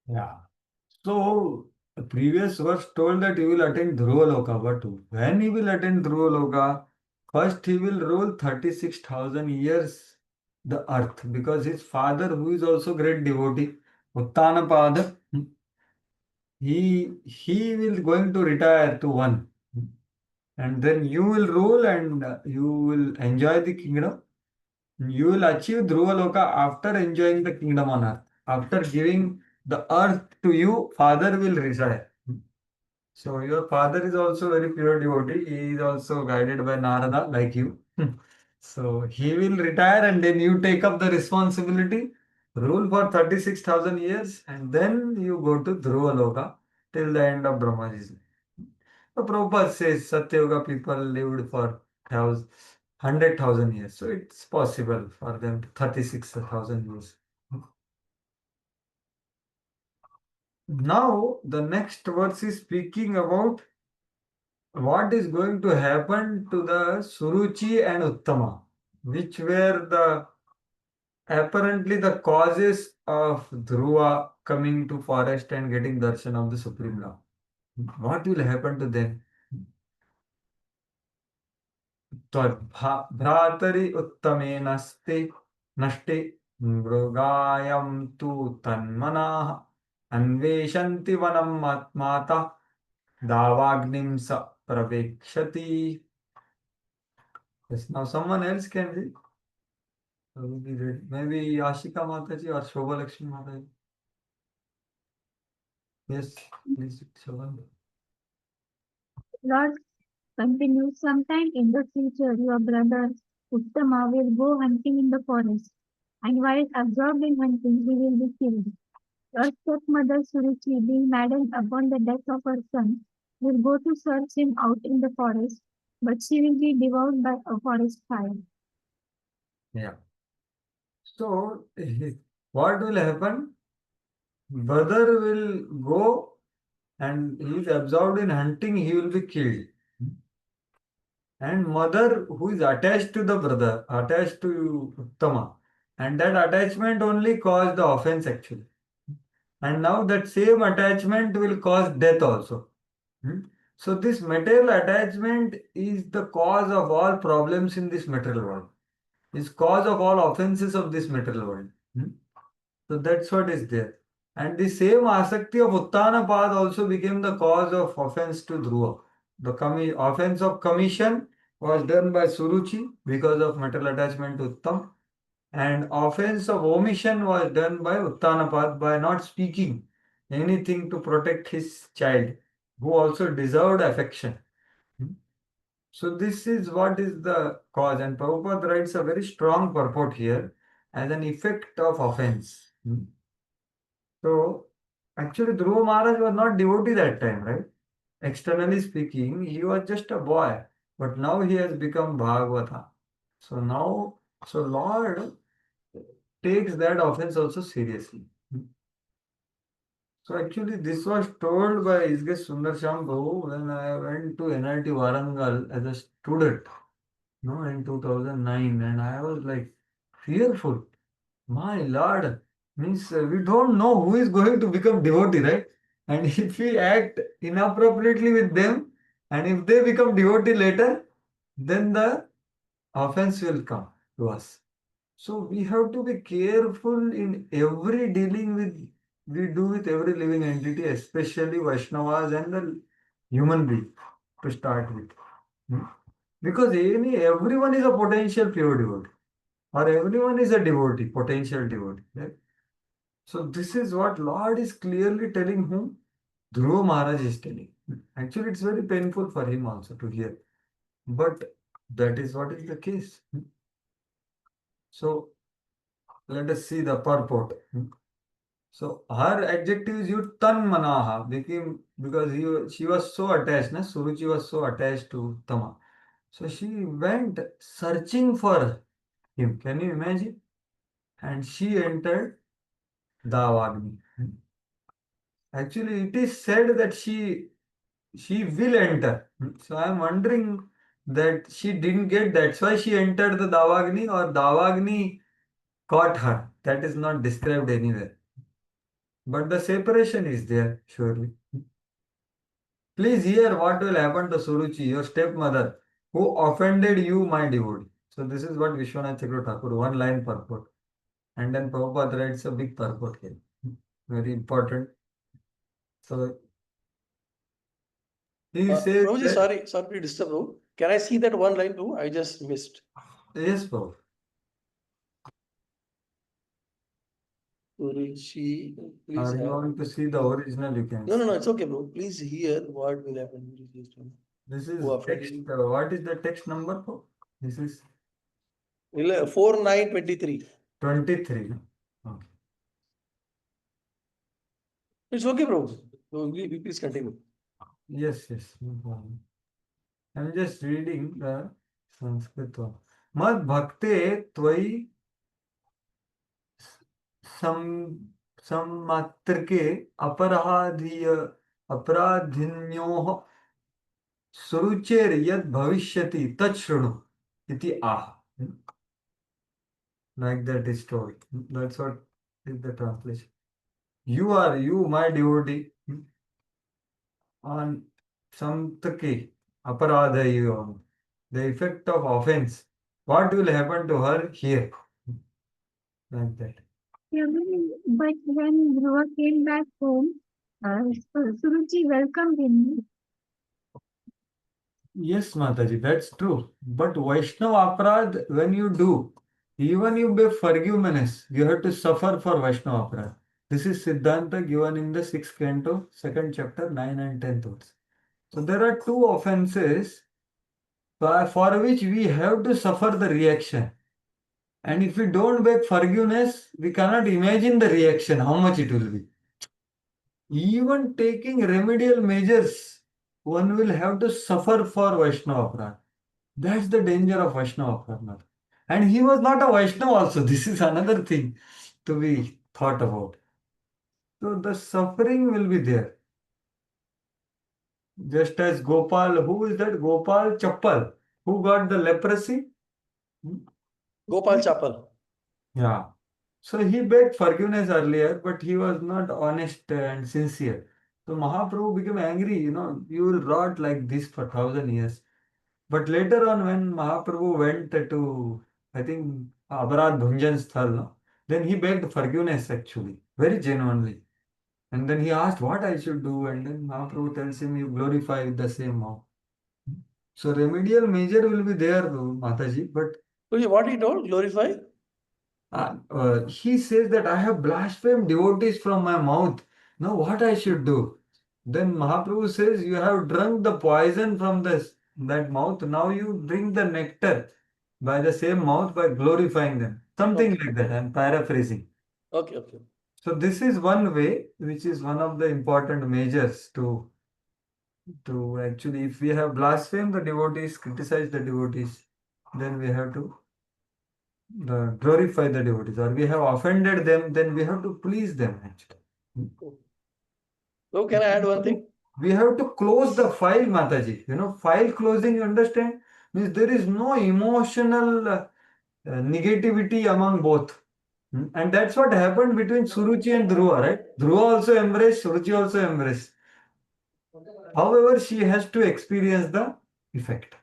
Yeah. So the previous verse told that he will attain Dhruva Loka, but when he will attain Dhruva Loka, first he will rule 36,000 years the earth, because his father, who is also great devotee, Uttanapada, he will going to retire to one, and then you will rule and you will enjoy the kingdom. You will achieve Dhruva Loka after enjoying the kingdom on earth. After giving the earth to you, father will retire. So your father is also very pure devotee. He is also guided by Narada like you. So he will retire and then you take up the responsibility, rule for 36,000 years, and then you go to Dhruva Loka till the end of Brahmaji's life. The Prabhupada says Satyuga people lived for 100,000 years. So it's possible for them 36,000 years. Now the next verse is speaking about what is going to happen to the Suruchi and Uttama, which were the apparently the causes of Dhruva coming to forest and getting darshan of the Supreme Lord. What will happen to them? भ्रातरि उत्तमे नस्ते नष्टे मृगायं तु तन्मनाः अन्वेषन्ति वनं माता दावाग्निं स प्रवेक्षति. Yes, now someone else can read. Will be read. Maybe Ashika Mataji or Shobha Lakshmi Mataji. Yes, please, Shobha. Lord continues, sometime in the future, your brother Uttama will go hunting in the forest, and while absorbed in hunting, he will be killed. Your stepmother Suruchi, being maddened upon the death of her son, will go to search him out in the forest, but she will be devoured by a forest fire. Yeah. So, what will happen? Brother will go and he is absorbed in hunting, he will be killed. And mother who is attached to the brother, attached to Uttama, and that attachment only caused the offense actually. And now that same attachment will cause death also. So this material attachment is the cause of all problems in this material world. Is cause of all offenses of this material world. So that's what is there. And the same asakti of Uttanapad also became the cause of offense to Dhruva. The offense of commission was done by Suruchi because of material attachment to Uttam. And offense of omission was done by Uttanapad by not speaking anything to protect his child, who also deserved affection. So this is what is the cause. And Prabhupada writes a very strong purport here as an effect of offense. So actually Dhruva Maharaj was not devotee that time, right? Externally speaking, he was just a boy. But now he has become Bhagavata. So now, so Lord takes that offense also seriously. So actually this was told by his guest Sundar Sham Prabhu when I went to NIT Warangal as a student, in 2009, and I was like fearful. My Lord, means we don't know who is going to become devotee, right? And if we act inappropriately with them, and if they become devotee later, then the offense will come to us. So we have to be careful in every dealing with we do with every living entity, especially Vaishnavas and the human being to start with. Because everyone is a potential pure devotee, or everyone is a devotee, potential devotee. Right? So this is what Lord is clearly telling whom Dhruva Maharaj is telling. Actually, it's very painful for him also to hear. But that is what is the case. So let us see the purport. So her adjective is you tan manaha became because she was so attached, Suruchi was so attached to Tama. So she went searching for him. Can you imagine? And she entered Davagni. Actually, it is said that she will enter. So I am wondering that she didn't get that's why she entered the Davagni or Davagni caught her. That is not described anywhere. But the separation is there, surely. Please hear what will happen to Suruchi, your stepmother, who offended you, my devotee. So this is what Vishwanath Chakravarti Thakur, one line purport. And then Prabhupada writes a big purport here. Very important. So He says Prabhuji, that, sorry to disturb you. Can I see that one line too? I just missed. yes, Prabhu. Suruchi, please Or you have. want to see the original, you can No, see. it's okay, bro. Please hear what will happen. This is Who after text. you? What is the text number, Prabhu? This is 4923. 23. No? Okay. It's okay, bro. Please continue. Yes, no problem. I'm just reading the Sanskrit one. Mad bhakte tvai सम सम्मात्र के अपराधीय अपराधिन्योः सुरुचेर यद भविष्यति तत् शृणु इति आह. Like that is told. That's what is the translation. You, my devotee, on samtake aparadhayo, the effect of offense. What will happen to her here? Like that. Yeah, but when Dhruva came back home, Suruchi welcomed him. Yes, Mataji, that's true. But Vaishnava Aparad, when you do, even you be forgiveness, you have to suffer for Vaishnava Aparad. This is Siddhanta given in the 6th canto, 2nd chapter, 9 and 10th verse. So there are two offenses for which we have to suffer the reaction. And if we don't beg forgiveness, we cannot imagine the reaction, how much it will be. Even taking remedial measures, one will have to suffer for Vaishnava Aparad. That's the danger of Vaishnava Aparad. And he was not a Vaishnava also. This is another thing to be thought about. So the suffering will be there. Just as Gopal, who is that? Gopal Chappal, who got the leprosy? Gopal Chapal. Yeah. So he begged forgiveness earlier, but he was not honest and sincere. So Mahaprabhu became angry, you will rot like this for 1,000 years. But later on, when Mahaprabhu went to, I think, Aparad Bhunjan Sthal, no? Then he begged forgiveness actually, very genuinely. And then he asked what I should do, and then Mahaprabhu tells him, you glorify with the same mouth. So remedial measure will be there, though, Mataji, but What he told? Glorify? he says that I have blasphemed devotees from my mouth. Now what I should do? Then Mahaprabhu says, you have drunk the poison from that mouth. Now you drink the nectar by the same mouth by glorifying them. Something Okay. like that. I'm paraphrasing. Okay. So this is one way, which is one of the important measures to actually, if we have blasphemed the devotees, criticized the devotees, then we have to glorify the devotees, or we have offended them, then we have to please them actually. So can I add one thing? We have to close the file, Mataji. File closing, you understand? Means there is no emotional negativity among both. And that's what happened between Suruchi and Dhruva, right? Dhruva also embraced, Suruchi also embraced. However, she has to experience the effect.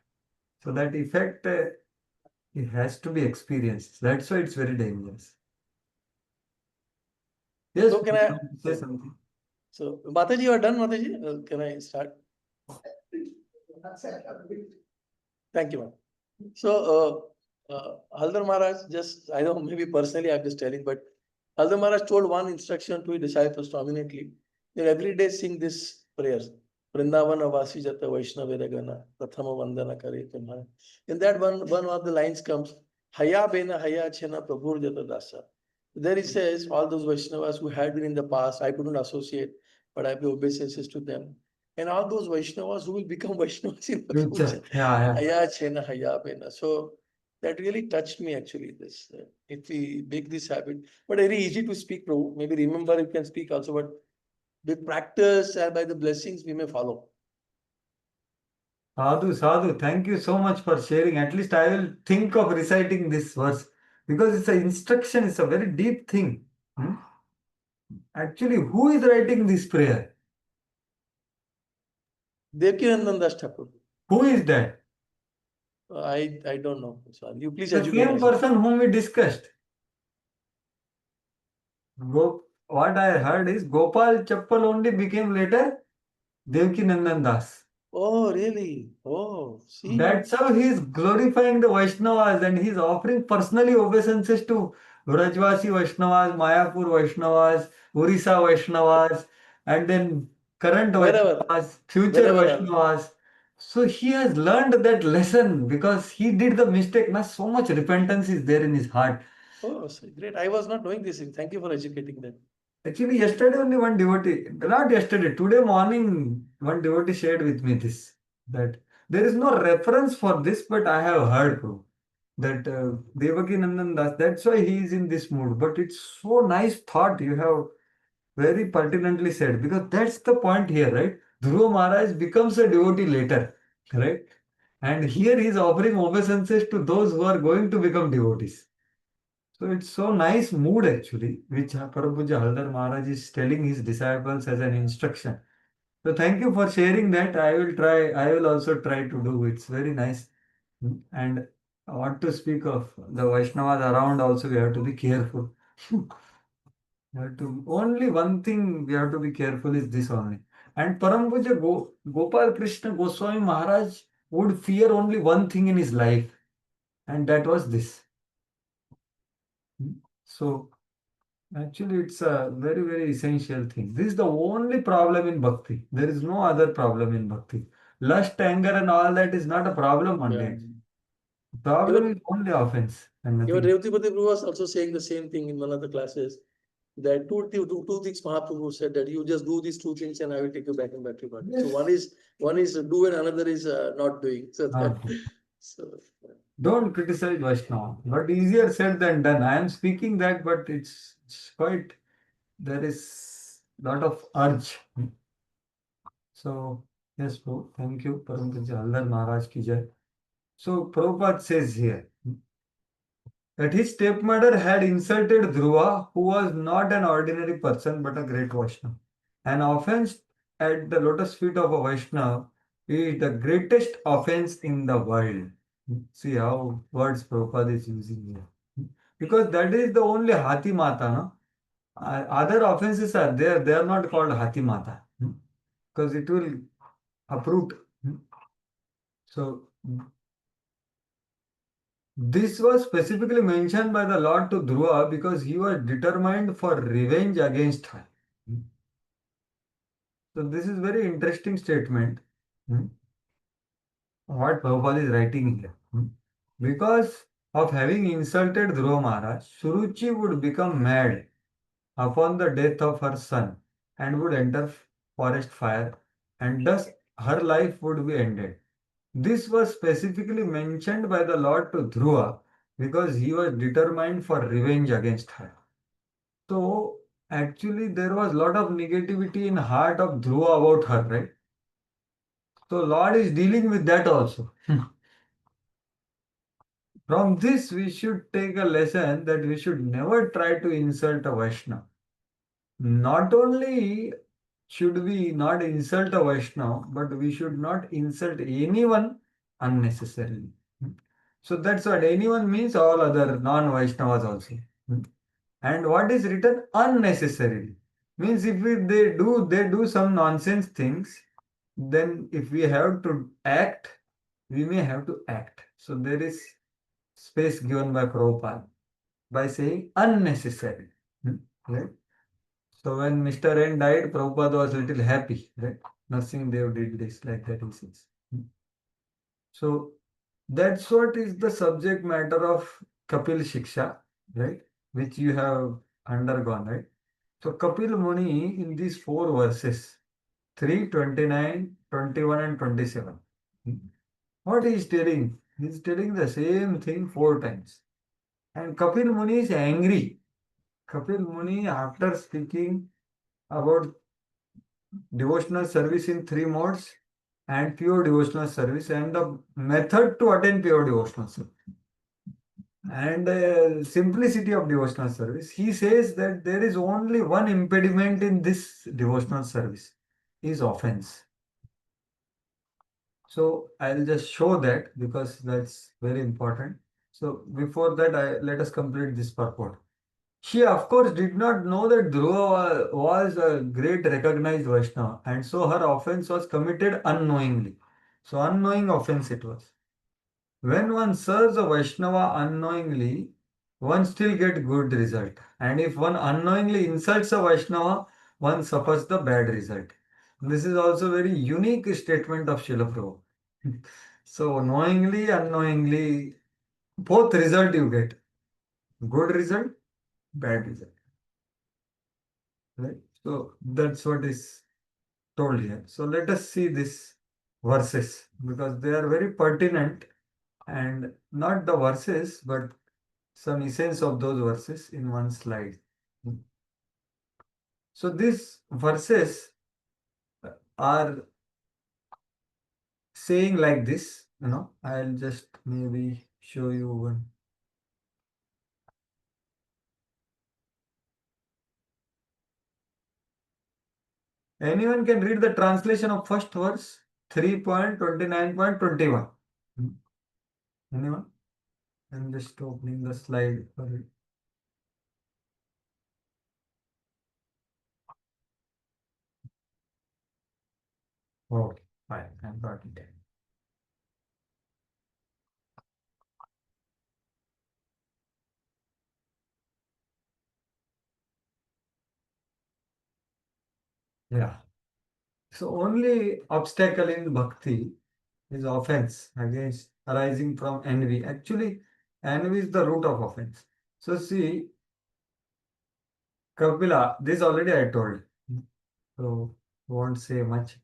So that effect, it has to be experienced. That's why it's very dangerous. Yes, So can you I? want to say something? So Mataji, you are done, Mataji? Can I start? Thank you, ma'am. So Haldar Maharaj, just I know maybe personally I'm just telling, but Haldar Maharaj told one instruction to his disciples prominently. They every day sing this prayers. Vrindavana Vasi Jata Vaishnava Gana Prathama Vandana Kare Tumhara. In that one of the lines comes Haya Bena Haya Chena Prabhur Jata Dasa. There he says all those Vaishnavas who had been in the past, I couldn't associate, but I pay obeisances to them. And all those Vaishnavas who will become Vaishnavas in the future. Future. Yeah. Haya Chena Haya Bena. So that really touched me actually. This if we make this habit, but very easy to speak, Prabhu. Maybe remember you can speak also, but with practice and by the blessings we may follow. Sadhu, thank you so much for sharing. At least I will think of reciting this verse because it's an instruction, it's a very deep thing. Actually, who is writing this prayer? Devkinandan Das Thakur. Who is that? I don't know. Sorry. You please The educate same us. person whom we discussed. What I heard is Gopal Chappal only became later Devkinandan Das. Oh, really? Oh, see. That's how he's glorifying the Vaishnavas and he's offering personally obeisances to Vrajvasi Vaishnavas, Mayapur Vaishnavas, Orissa Vaishnavas, and then current Wherever, Vaishnavas, future wherever. Vaishnavas. So he has learned that lesson because he did the mistake. Now, so much repentance is there in his heart. Oh, great. I was not knowing this. Thank you for educating them. Actually, yesterday only one devotee, not yesterday, today morning, one devotee shared with me this that there is no reference for this, but I have heard bro, that Devaki Nandan Das, that's why he is in this mood. But it's so nice thought you have very pertinently said because that's the point here, right? Dhruva Maharaj becomes a devotee later, right? And here he is offering obeisances to those who are going to become devotees. So it's so nice mood actually, which Parapuja Haldar Maharaj is telling his disciples as an instruction. So thank you for sharing that. I will also try to do. It's very nice. And I want to speak of the Vaishnavas around also, we have to be careful. Only one thing we have to be careful is this only. And Parampuja Gopal Krishna Goswami Maharaj would fear only one thing in his life, and that was this. So actually, it's a very, very essential thing. This is the only problem in bhakti. There is no other problem in bhakti. Lust, anger, and all that is not a problem only. Yeah. The problem is Even, only offense and even nothing. Revati Prabhu was also saying the same thing in one of the classes. That two things Mahaprabhu said that you just do these two things and I will take you back in battery body. Yes. So one is do and another is not doing. So that so Don't criticize Vaishnava, but easier said than done. I am speaking that, but it's quite, there is lot of urge. So, yes, bro, thank you, Parampuja Haldar Maharaj ki jai. So, Prabhupada says here that his stepmother had insulted Dhruva, who was not an ordinary person but a great Vaishnava. An offense at the lotus feet of a Vaishnava is the greatest offense in the world. See how words Prabhupada is using here. Because that is the only Hati Mata, no? Other offenses are there, they are not called Hati Mata. Because it will uproot. So, this was specifically mentioned by the Lord to Dhruva because he was determined for revenge against her. So this is very interesting statement. What Prabhupada is writing here. Because of having insulted Dhruva Maharaj, Suruchi would become mad upon the death of her son and would enter forest fire, and thus her life would be ended. This was specifically mentioned by the Lord to Dhruva because he was determined for revenge against her. So actually there was a lot of negativity in heart of Dhruva about her, right? So Lord is dealing with that also. From this we should take a lesson that we should never try to insult a Vaishnava. Not only should we not insult a Vaishnava, but we should not insult anyone unnecessarily. So that's what anyone means, all other non-Vaishnavas also. And what is written unnecessarily means if they do some nonsense things, then if we have to act, we may have to act. So there is space given by Prabhupada by saying unnecessary. Right? So when Mr. N died, Prabhupada was a little happy, right? Nothing they did this, like that he says. So that's what is the subject matter of Kapil Shiksha, right? Which you have undergone, right? So Kapil Muni in these four verses, 3, 29, 21, and 27. What he is telling? He is telling the same thing four times. And Kapil Muni is angry. Kapil Muni, after speaking about devotional service in three modes and pure devotional service and the method to attain pure devotional service and simplicity of devotional service, he says that there is only one impediment in this devotional service is offense. So I'll just show that because that's very important. So before that, let us complete this purport. She, of course, did not know that Dhruva was a great recognized Vaishnava, and so her offense was committed unknowingly. So unknowing offense it was. When one serves a Vaishnava unknowingly, one still get good result. And if one unknowingly insults a Vaishnava, one suffers the bad result. This is also very unique statement of Srila Prabhupada. So knowingly, unknowingly, both result you get. Good result, bad result. Right? So that's what is told here. So let us see this verses because they are very pertinent and not the verses but some essence of those verses in one slide. So these verses are saying like this, I'll just maybe show you one. Anyone can read the translation of first verse 3.29.21. Anyone? I'm just opening the slide for it. Okay, fine, I've got it. Yeah. So only obstacle in bhakti is offense against arising from envy. Actually, envy is the root of offense. So see, Kapila, this already I told. So won't say much.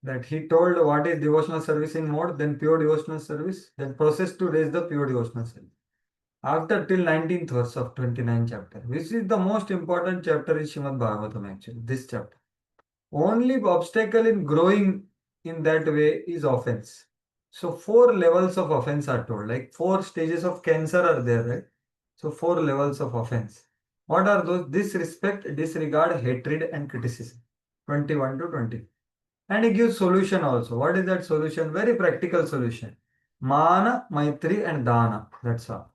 That he told what is devotional service in mode, then pure devotional service, then process to raise the pure devotional service. After till 19th verse of 29th chapter, which is the most important chapter in Srimad Bhagavatam actually, this chapter. Only obstacle in growing in that way is offense. So 4 levels of offense are told, like 4 stages of cancer are there, right? So 4 levels of offense. What are those? Disrespect, disregard, hatred and criticism. 21 to 20. And he gives solution also. What is that solution? Very practical solution. Mana, Maitri and Dana. That's all.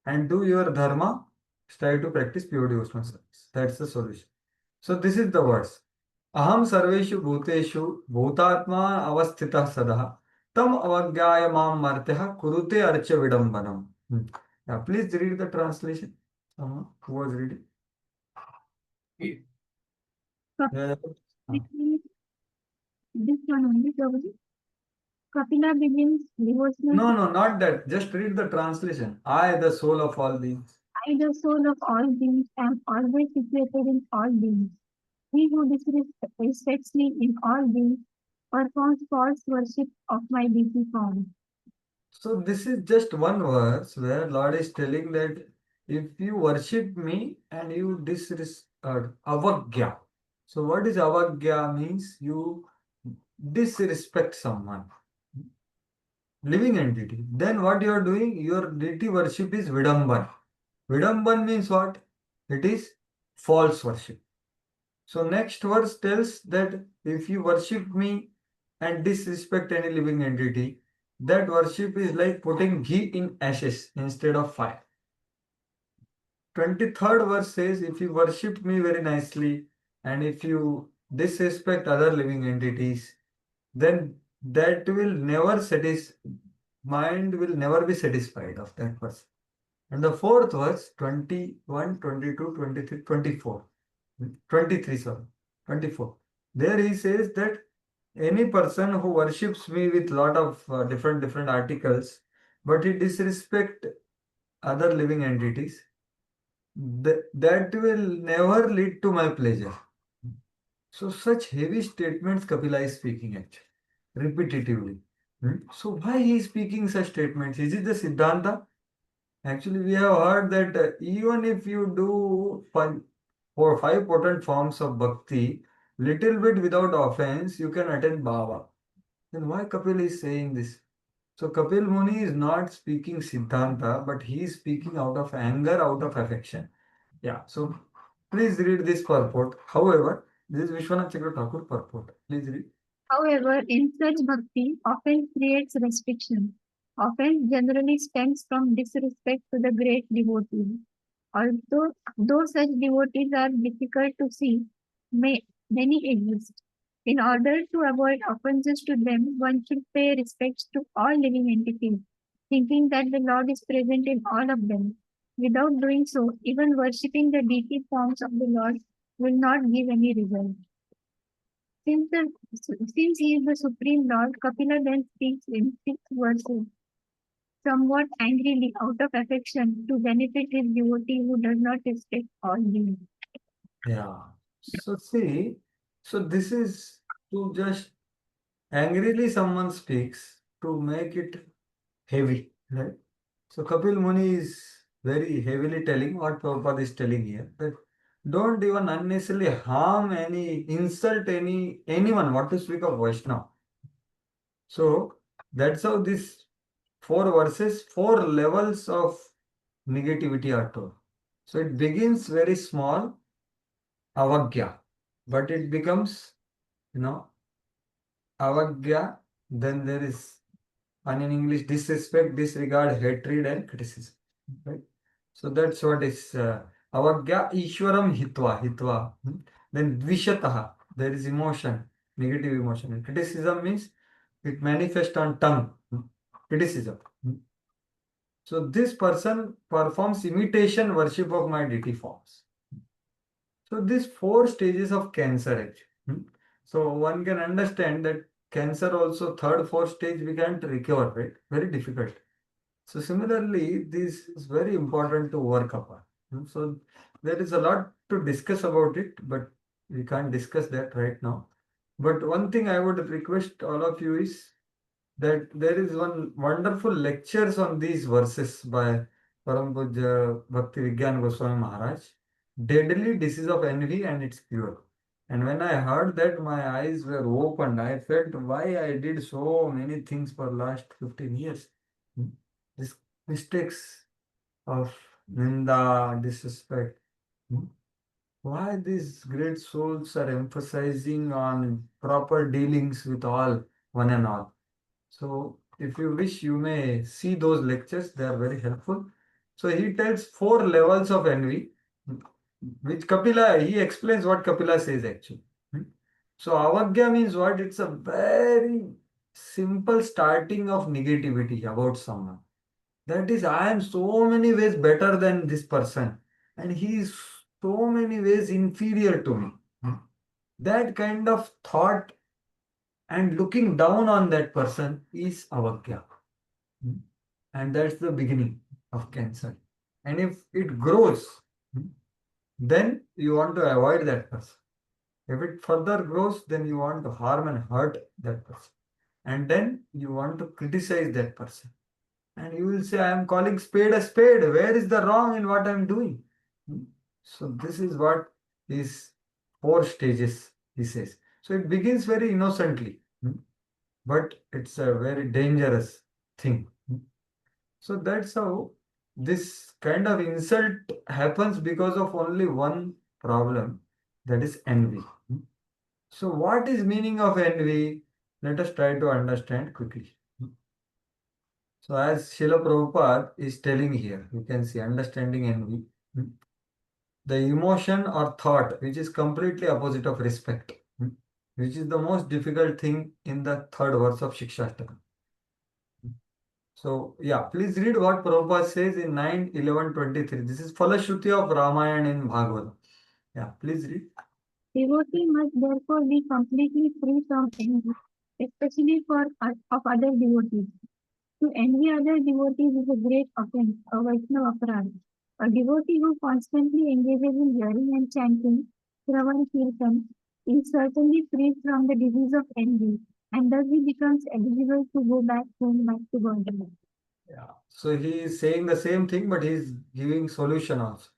And do your dharma, strive to practice pure devotional service. That's the solution. So this is the verse. Aham sarveshu bhuteshu bhutatma avastitah sadah tam avaggyaya mam martyah kurute archa vidambanam. Yeah, please read the translation. Someone who was reading. Yeah. This one only, Prabhuji. Kapila begins devotional. No, not that. Just read the translation. I, the soul of all beings. I, the soul of all beings, am always situated in all beings. He who disrespects me in all beings performs false worship of my deity form. So this is just one verse where Lord is telling that if you worship me and you avagya. So what is avagya means? You disrespect someone, living entity. Then what you are doing? Your deity worship is vidamban. Vidamban means what? It is false worship. So next verse tells that if you worship me and disrespect any living entity, that worship is like putting ghee in ashes instead of fire. 23rd verse says, if you worship me very nicely and if you disrespect other living entities, then that will never mind will never be satisfied of that person. And the 4th verse, 21, 22, 23, 24, 23, sorry, 24. There he says that any person who worships me with lot of different articles, but he disrespect other living entities, that will never lead to my pleasure. So such heavy statements Kapila is speaking actually, repetitively. So why he is speaking such statements? Is it the Siddhanta? Actually, we have heard that even if you do 5 potent forms of bhakti, little bit without offense, you can attain bhava. Then why Kapil is saying this? So Kapil Muni is not speaking Siddhanta, but he is speaking out of anger, out of affection. Yeah, so please read this purport. However, this is Vishwanath Chakra Thakur purport. Please read. However, in such bhakti, offense creates restriction. Offense generally stems from disrespect to the great devotee. Although such devotees are difficult to see, many exist. In order to avoid offenses to them, one should pay respects to all living entities, thinking that the Lord is present in all of them. Without doing so, even worshipping the deity forms of the Lord will not give any result. Since, the, since he is the Supreme Lord, Kapila then speaks in 6 verses, somewhat angrily out of affection to benefit his devotee who does not respect all beings. Yeah. So see, so this is to just angrily someone speaks to make it heavy, right? So Kapil Muni is very heavily telling what Prabhupada is telling here, that don't even unnecessarily harm insult anyone, what to speak of Vaishnava. So that's how these 4 verses, 4 levels of negativity are told. So it begins very small, avagya, but it becomes, you know, avagya, then there is, and in English, disrespect, disregard, hatred, and criticism. Right? So that's what is avagya ishwaram hitva. Then dvishataha, there is emotion, negative emotion. And criticism means it manifests on tongue. Criticism. So this person performs imitation worship of my deity forms. So these 4 stages of cancer actually. So one can understand that cancer also third, fourth stage we can't recover, right? Very difficult. So similarly, this is very important to work upon. So there is a lot to discuss about it, but we can't discuss that right now. But one thing I would request all of you is that there is one wonderful lectures on these verses by Param Pujya Bhakti Vigyan Goswami Maharaj, Deadly Disease of Envy and its Cure. And when I heard that, my eyes were opened. I felt why I did so many things for last 15 years. These mistakes of ninda, disrespect. Why these great souls are emphasizing on proper dealings with all, one and all. So if you wish, you may see those lectures. They are very helpful. So he tells 4 levels of envy, which Kapila, he explains what Kapila says actually. So avagya means what? It's a very simple starting of negativity about someone. That is, I am so many ways better than this person, and he is so many ways inferior to me. That kind of thought and looking down on that person is avagya. And that's the beginning of cancer. And if it grows, then you want to avoid that person. If it further grows, then you want to harm and hurt that person. And then you want to criticize that person. And you will say, I am calling spade a spade. Where is the wrong in what I am doing? So this is what is 4 stages, he says. So it begins very innocently, but it's a very dangerous thing. So that's how this kind of insult happens because of only one problem, that is envy. So what is meaning of envy? Let us try to understand quickly. So as Srila Prabhupada is telling here, you can see understanding envy. The emotion or thought which is completely opposite of respect, which is the most difficult thing in the third verse of Shikshashtaka. So, yeah, please read what Prabhupada says in 9:11:23. This is Falashruti of Ramayana in Bhagavatam. Yeah, please read. Devotee must therefore be completely free from envy, especially of other devotees. To envy other devotees is a great offense, a Vaishnava aparadha. A devotee who constantly engages in hearing and chanting Shravan Kirtan is certainly free from the disease of envy, and thus he becomes eligible to go back home, back to Godhead. Yeah. So he is saying the same thing, but he is giving solution also.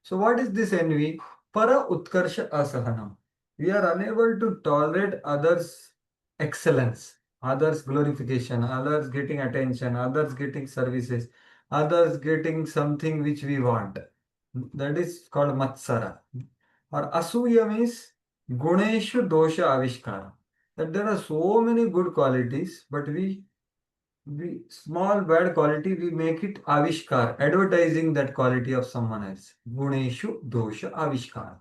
So what is this envy? Para utkarsha asahanam. We are unable to tolerate others' excellence, others' glorification, others getting attention, others getting services, others getting something which we want. That is called matsara. Or asuya means guneshu dosha avishkara. That there are so many good qualities, but we small bad quality we make it avishkar, advertising that quality of someone else. Guneshu dosha avishkar.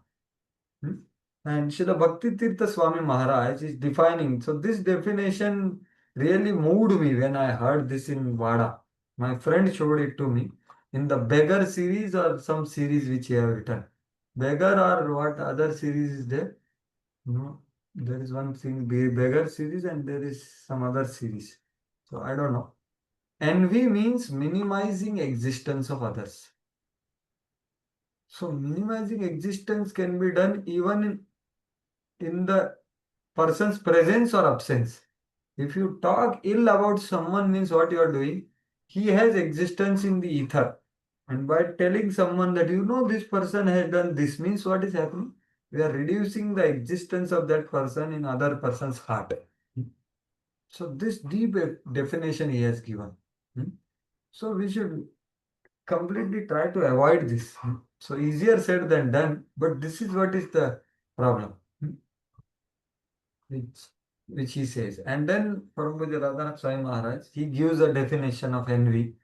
And Srila Bhakti Tirtha Swami Maharaj is defining. So this definition really moved me when I heard this in Vada. My friend showed it to me in the Beggar series or some series which he have written. Beggar or what other series is there? No, there is one thing, Beggar series, and there is some other series. So I don't know. Envy means minimizing existence of others. So minimizing existence can be done even in the person's presence or absence. If you talk ill about someone means what you are doing, he has existence in the ether. And by telling someone that you know this person has done this means what is happening? We are reducing the existence of that person in other person's heart. So this deep definition he has given. So we should completely try to avoid this. So easier said than done, but this is what is the problem. which which he says. And then Paramapuja Radhanath Swami Maharaj, he gives a definition of envy,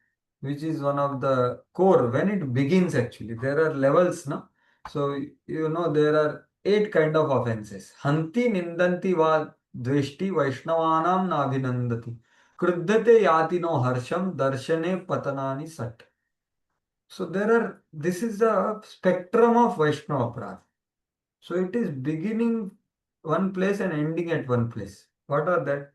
which is one of the core when it begins actually. There are levels, no? So you know there are 8 kind of offenses. Hanti nindanti va dveshti vaishnavanam nabhinandati. Kruddhate yati no harsham darshane patanani sat. So this is the spectrum of Vaishnava Aparadha. So it is beginning one place and ending at one place. What are that?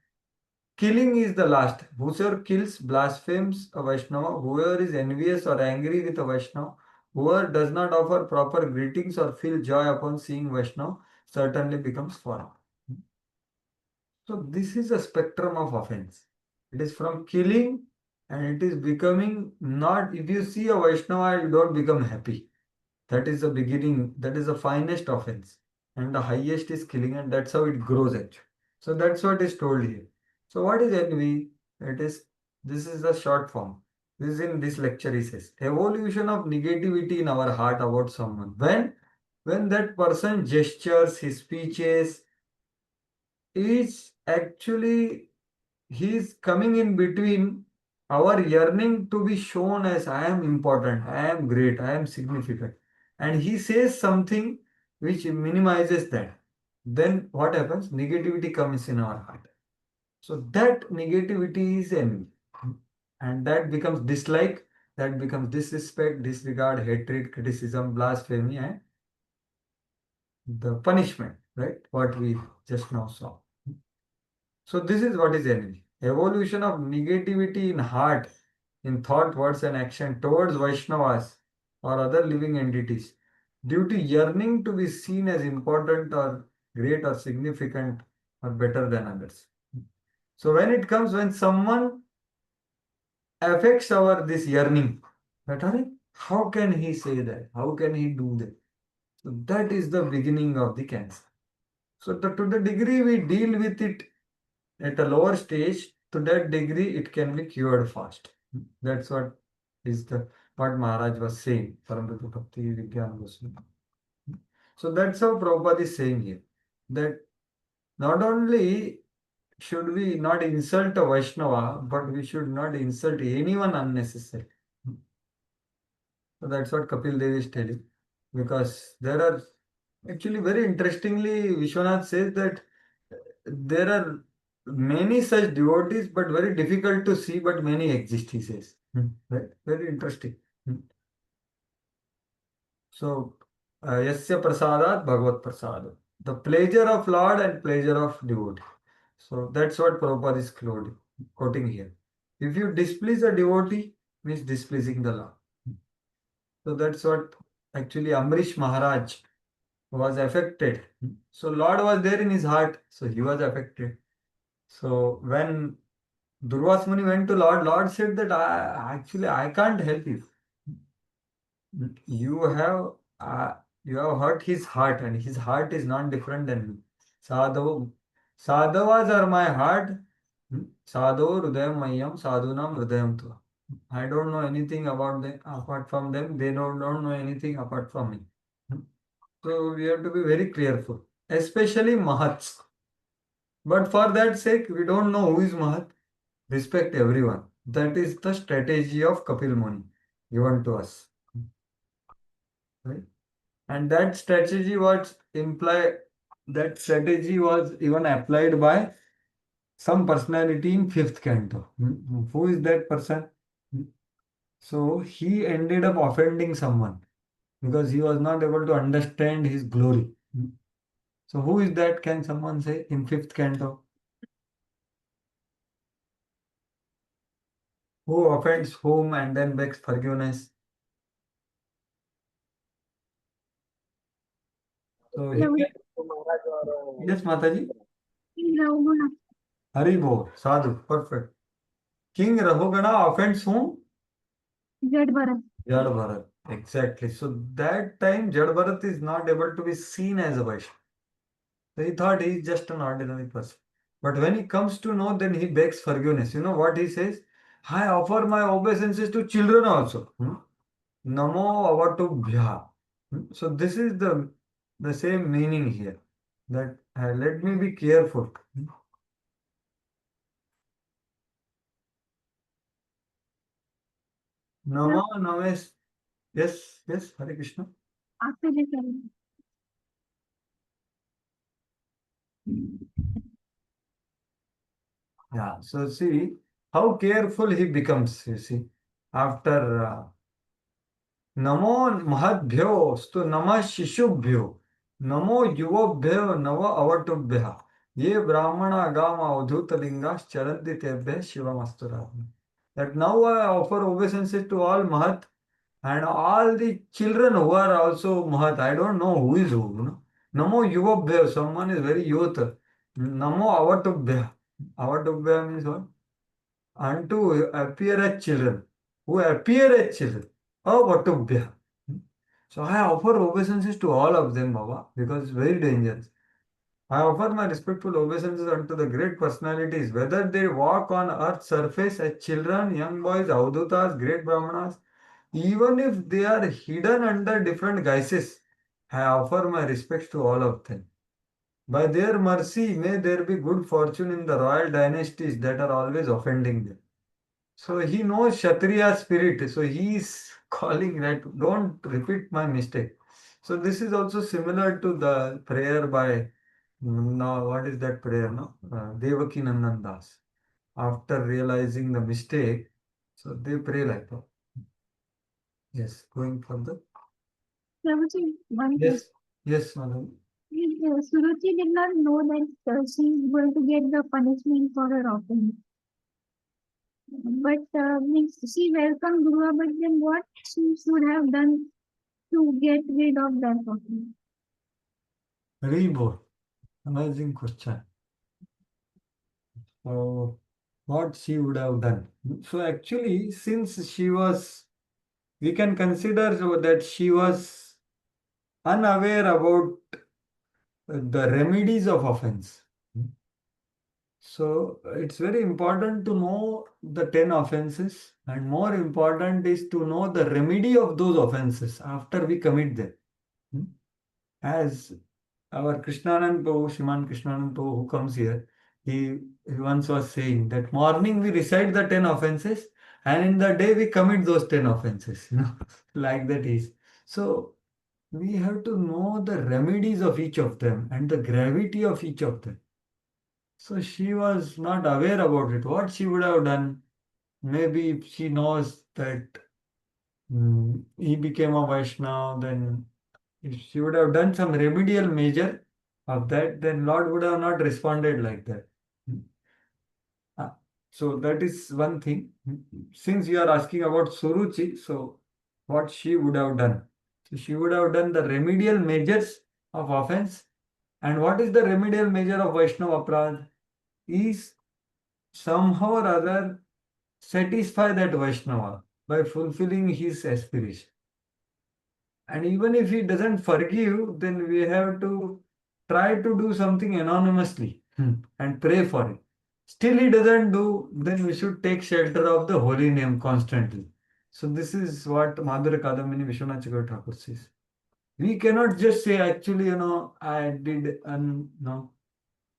Killing is the last. Whosoever kills, blasphemes a Vaishnava, whoever is envious or angry with a Vaishnava, whoever does not offer proper greetings or feel joy upon seeing Vaishnava, certainly becomes foreign. So this is a spectrum of offense. It is from killing and it is becoming not, if you see a Vaishnava, you don't become happy. That is the beginning, that is the finest offense. And the highest is killing, and that's how it grows actually. So that's what is told here. So what is envy? It is this is the short form. This is in this lecture he says. Evolution of negativity in our heart about someone. When that person gestures, his speeches is actually he is coming in between our yearning to be shown as I am important, I am great, I am significant. And he says something which minimizes that. Then what happens? Negativity comes in our heart. So that negativity is envy. And that becomes dislike, that becomes disrespect, disregard, hatred, criticism, blasphemy, and the punishment, right? What we just now saw. So this is what is envy. Evolution of negativity in heart, in thought, words, and action towards Vaishnavas or other living entities due to yearning to be seen as important or great or significant or better than others. So when someone affects our this yearning, that how can he say that? How can he do that? So that is the beginning of the cancer. So to the degree we deal with it at a lower stage, to that degree it can be cured fast. That's what is the what Maharaj was saying. Parambrahma Bhakti Vigyan Goswami. So that's how Prabhupada is saying here. That not only should we not insult a Vaishnava, but we should not insult anyone unnecessarily. So that's what Kapil Dev is telling. Because there are actually very interestingly, Vishwanath says that there are many such devotees, but very difficult to see, but many exist, he says. Right? Very interesting. So, Yasya Prasadat Bhagavat Prasad. The pleasure of Lord and pleasure of devotee. So that's what Prabhupada is quoting here. If you displease a devotee, means displeasing the Lord. So that's what actually Amrish Maharaj was affected. So Lord was there in his heart, so he was affected. So when Durvas Muni went to Lord, Lord said that I can't help you. You have uh, you have hurt his heart, and his heart is not different than me. Sadhava, Sadhavas are my heart. Sadho Hridayam Mayam Sadhunam Hridayam Tva. I don't know anything about them apart from them. They don't know anything apart from me. So we have to be very careful, especially Mahats. But for that sake, we don't know who is Mahat. Respect everyone. That is the strategy of Kapil Muni given to us. Right? And that strategy was imply that strategy was even applied by some personality in fifth canto. Who is that person? Hmm. So he ended up offending someone because he was not able to understand his glory. So who is that? Can someone say in fifth canto? Who offends whom and then begs forgiveness? So he Ravi- can, Maharaj or yes, Mataji. King Ravana. Haribo, sadhu, perfect. King Rahugana offends whom? Jad Bharat. Jad Bharat. Exactly. So that time Jad Bharat is not able to be seen as a Vaishnav. So he thought he is just an ordinary person. But when he comes to know, then he begs forgiveness. You know what he says? I offer my obeisances to children also. Namo avatubhya. So this is the same meaning here. That let me be careful. Nama names. Yes, yes, Hare Krishna. After this, Ravi. Yeah, so see how careful he becomes, you see, after नमो महद्भ्यो स्तु नमः शिशुभ्यो नमो युवभ्यो नव अवटुभ्यः ये ब्राह्मणा गाम अवधूत लिंगाश्चरन्ति तेभ्यः शिवमस्तुरात्मा. That now I offer obeisances to all Mahat and all the children who are also Mahat. I don't know who is who. Namo yuvabhya, someone is very youth. Namo avatubhya. Avatubhya means what? And to appear as children, who appear as children. Avatubhya. So I offer obeisances to all of them, Baba, because it's very dangerous. I offer my respectful obeisances unto the great personalities, whether they walk on earth's surface as children, young boys, avdutas, great brahmanas, even if they are hidden under different guises. I offer my respects to all of them. By their mercy, may there be good fortune in the royal dynasties that are always offending them. So he knows Kshatriya spirit. So he is calling that, don't repeat my mistake. So this is also similar to the prayer by, now what is that prayer, no? Devaki Nandan Das. After realizing the mistake, so they pray like that. Yes, going further. Ravi, one question. Yes, yes, madam. Suruchi did not know that she is going to get the punishment for her offense. But means she welcomed Guru, but then what she should have done to get rid of that offense? Rebo, amazing question. So, what she would have done? So, actually, since she was, we can consider so that she was unaware about the remedies of offense. So, it's very important to know the 10 offenses, and more important is to know the remedy of those offenses after we commit them. As our Krishnanand Prabhu, Shriman Krishnanand Prabhu, who comes here, he once was saying that morning we recite the 10 offenses and in the day we commit those 10 offenses, like that is. So we have to know the remedies of each of them and the gravity of each of them. So she was not aware about it. What she would have done, maybe if she knows that he became a Vaishnava, then if she would have done some remedial measure of that, then Lord would have not responded like that. Ah, So that is one thing. Since you are asking about Suruchi, so what she would have done? So she would have done the remedial measures of offense. And what is the remedial measure of Vaishnava Aparadh? Is somehow or other satisfy that Vaishnava by fulfilling his aspiration. And even if he doesn't forgive, then we have to try to do something anonymously and pray for it. Still he doesn't do, then we should take shelter of the holy name constantly. So this is what Madhura Kadamini Vishwanath Chakravarti Thakur says. We cannot just say, actually, I did, no,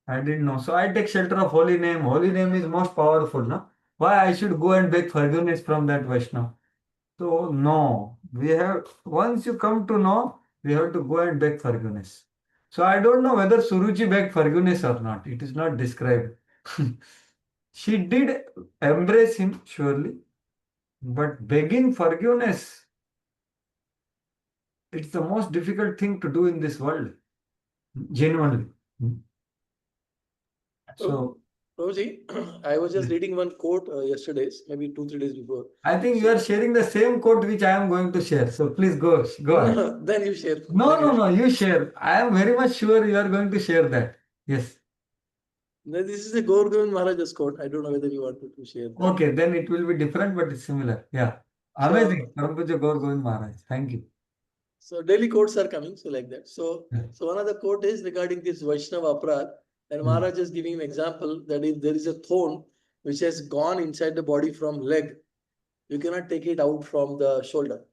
I didn't know. So I take shelter of holy name. Holy name is most powerful, no? Why I should go and beg forgiveness from that Vaishnava? So no, we have, once you come to know, we have to go and beg forgiveness. So I don't know whether Suruchi begged forgiveness or not. It is not described. She did embrace him, surely, but begging forgiveness, it's the most difficult thing to do in this world, genuinely. So Prabhuji, I was just reading one quote yesterday's, maybe 2, 3 days before. I think you are sharing the same quote which I am going to share. So please go ahead. Then you share. No, you share. I am very much sure you are going to share that. Yes. This is a Gaur Govind Maharaj's quote. I don't know whether you wanted to share that. Okay, then it will be different, but it's similar. Yeah. Amazing. Param Pujya Gaur Govind Maharaj. Thank you. So daily quotes are coming, so like that. So, Yeah. so one of the quote is regarding this Vaishnava Aparad, and Maharaj is giving an example that if there is a thorn which has gone inside the body from leg, you cannot take it out from the shoulder,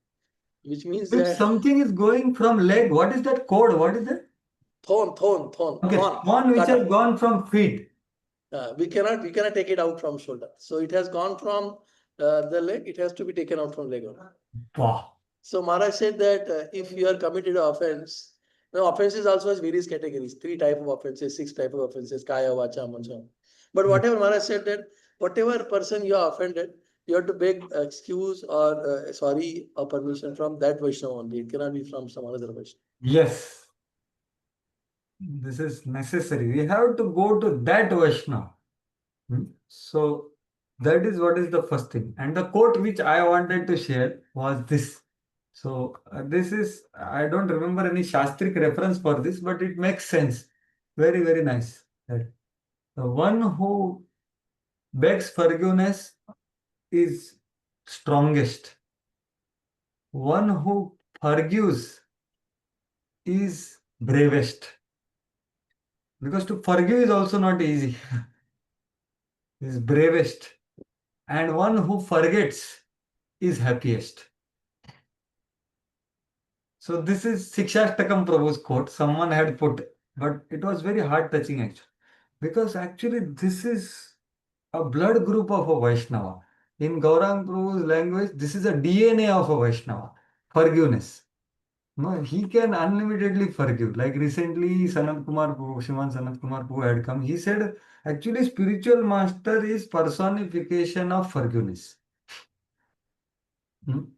which means If that something is going from leg, what is that code? What is that? thorn, Okay, one which has gone from feet. we cannot take it out from shoulder. So it has gone from the leg, it has to be taken out from leg only. Wow. So Maharaj said that if you are committed an offense, now offenses also has various categories, 3 type of offenses, 6 type of offenses, kaya, vacha, mancha. But whatever Maharaj said that whatever person you are offended, you have to beg excuse or sorry or permission from that Vaishnava only. It cannot be from some other Vaishnava. Yes. This is necessary. We have to go to that Vaishnava. So that is what is the first thing. And the quote which I wanted to share was this. So this is, I don't remember any Shastric reference for this, but it makes sense. Very, very nice. That the one who begs forgiveness is strongest. One who forgives is bravest. Because to forgive is also not easy. Is bravest. And one who forgets is happiest. So this is Sikshashtakam Prabhu's quote. Someone had put, but it was very heart touching actually. Because actually this is a blood group of a Vaishnava. In Gaurang Prabhu's language, this is a DNA of a Vaishnava. Forgiveness. No, he can unlimitedly forgive. Like recently, Sanat Kumar Prabhu, Shivan Sanat Kumar Prabhu had come. He said, actually, spiritual master is personification of forgiveness.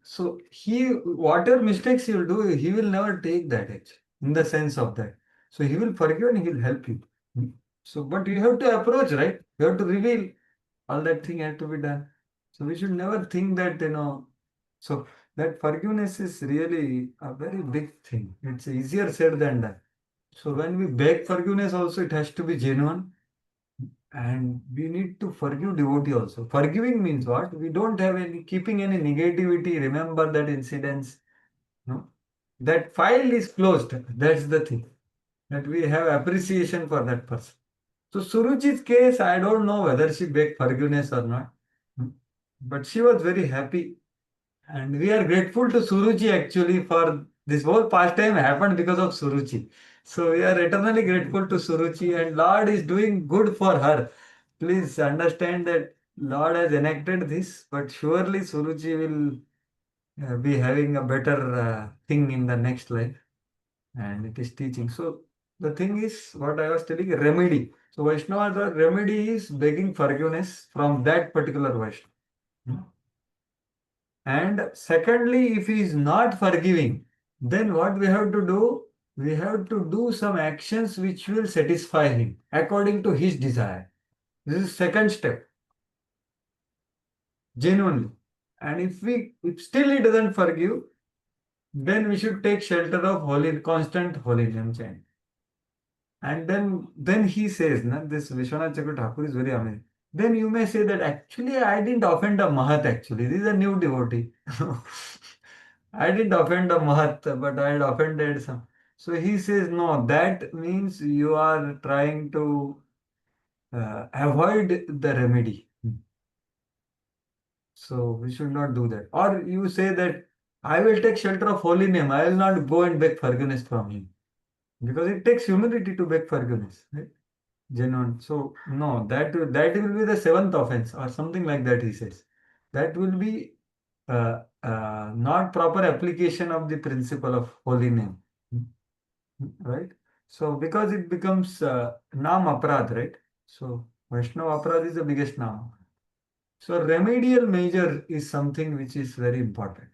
So he, whatever mistakes he will do, he will never take that actually, in the sense of that. So he will forgive and he will help you. So, but you have to approach, right? You have to reveal all that thing has to be done. So we should never think that, so that forgiveness is really a very big thing. It's easier said than done. So when we beg forgiveness also, it has to be genuine. And we need to forgive devotee also. Forgiving means what? We don't have any keeping any negativity. Remember that incidents. No, that file is closed. That's the thing. That we have appreciation for that person. So Suruchi's case, I don't know whether she begged forgiveness or not. But she was very happy. And we are grateful to Suruchi actually for this whole pastime happened because of Suruchi. So we are eternally grateful to Suruchi and Lord is doing good for her. Please understand that Lord has enacted this, but surely Suruchi will be having a better thing in the next life. And it is teaching. So the thing is, what I was telling, remedy. So Vaishnava, the remedy is begging forgiveness from that particular Vaishnava. And secondly, if he is not forgiving, then what we have to do? We have to do some actions which will satisfy him according to his desire. This is second step. Genuinely. And if still he doesn't forgive, then we should take shelter of holy, constant holy name chant. And then he says, na, this Vishwanath Chakravarti Thakur is very amazing. Then you may say that actually I didn't offend a Mahat actually. This is a new devotee. I didn't offend a Mahat, but I had offended some. So he says, no, that means you are trying to avoid the remedy. So we should not do that. Or you say that I will take shelter of holy name. I will not go and beg forgiveness from him. Because it takes humility to beg forgiveness. Right? Genuine. So no, that will be the seventh offense or something like that, he says. That will be not proper application of the principle of holy name. Right? So because it becomes Nam Aparad, right? So Vaishnava Aparad is the biggest Nam. So remedial measure is something which is very important.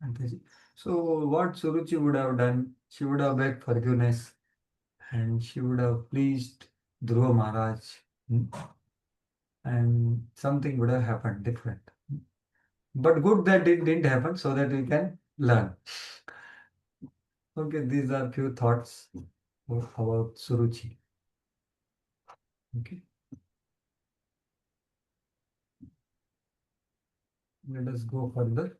Antaji. So what Suruchi would have done, she would have begged forgiveness and she would have pleased Dhruva Maharaj, and something would have happened different. But good that it didn't happen so that we can learn. Okay, these are few thoughts about Suruchi. Okay. Let us go further.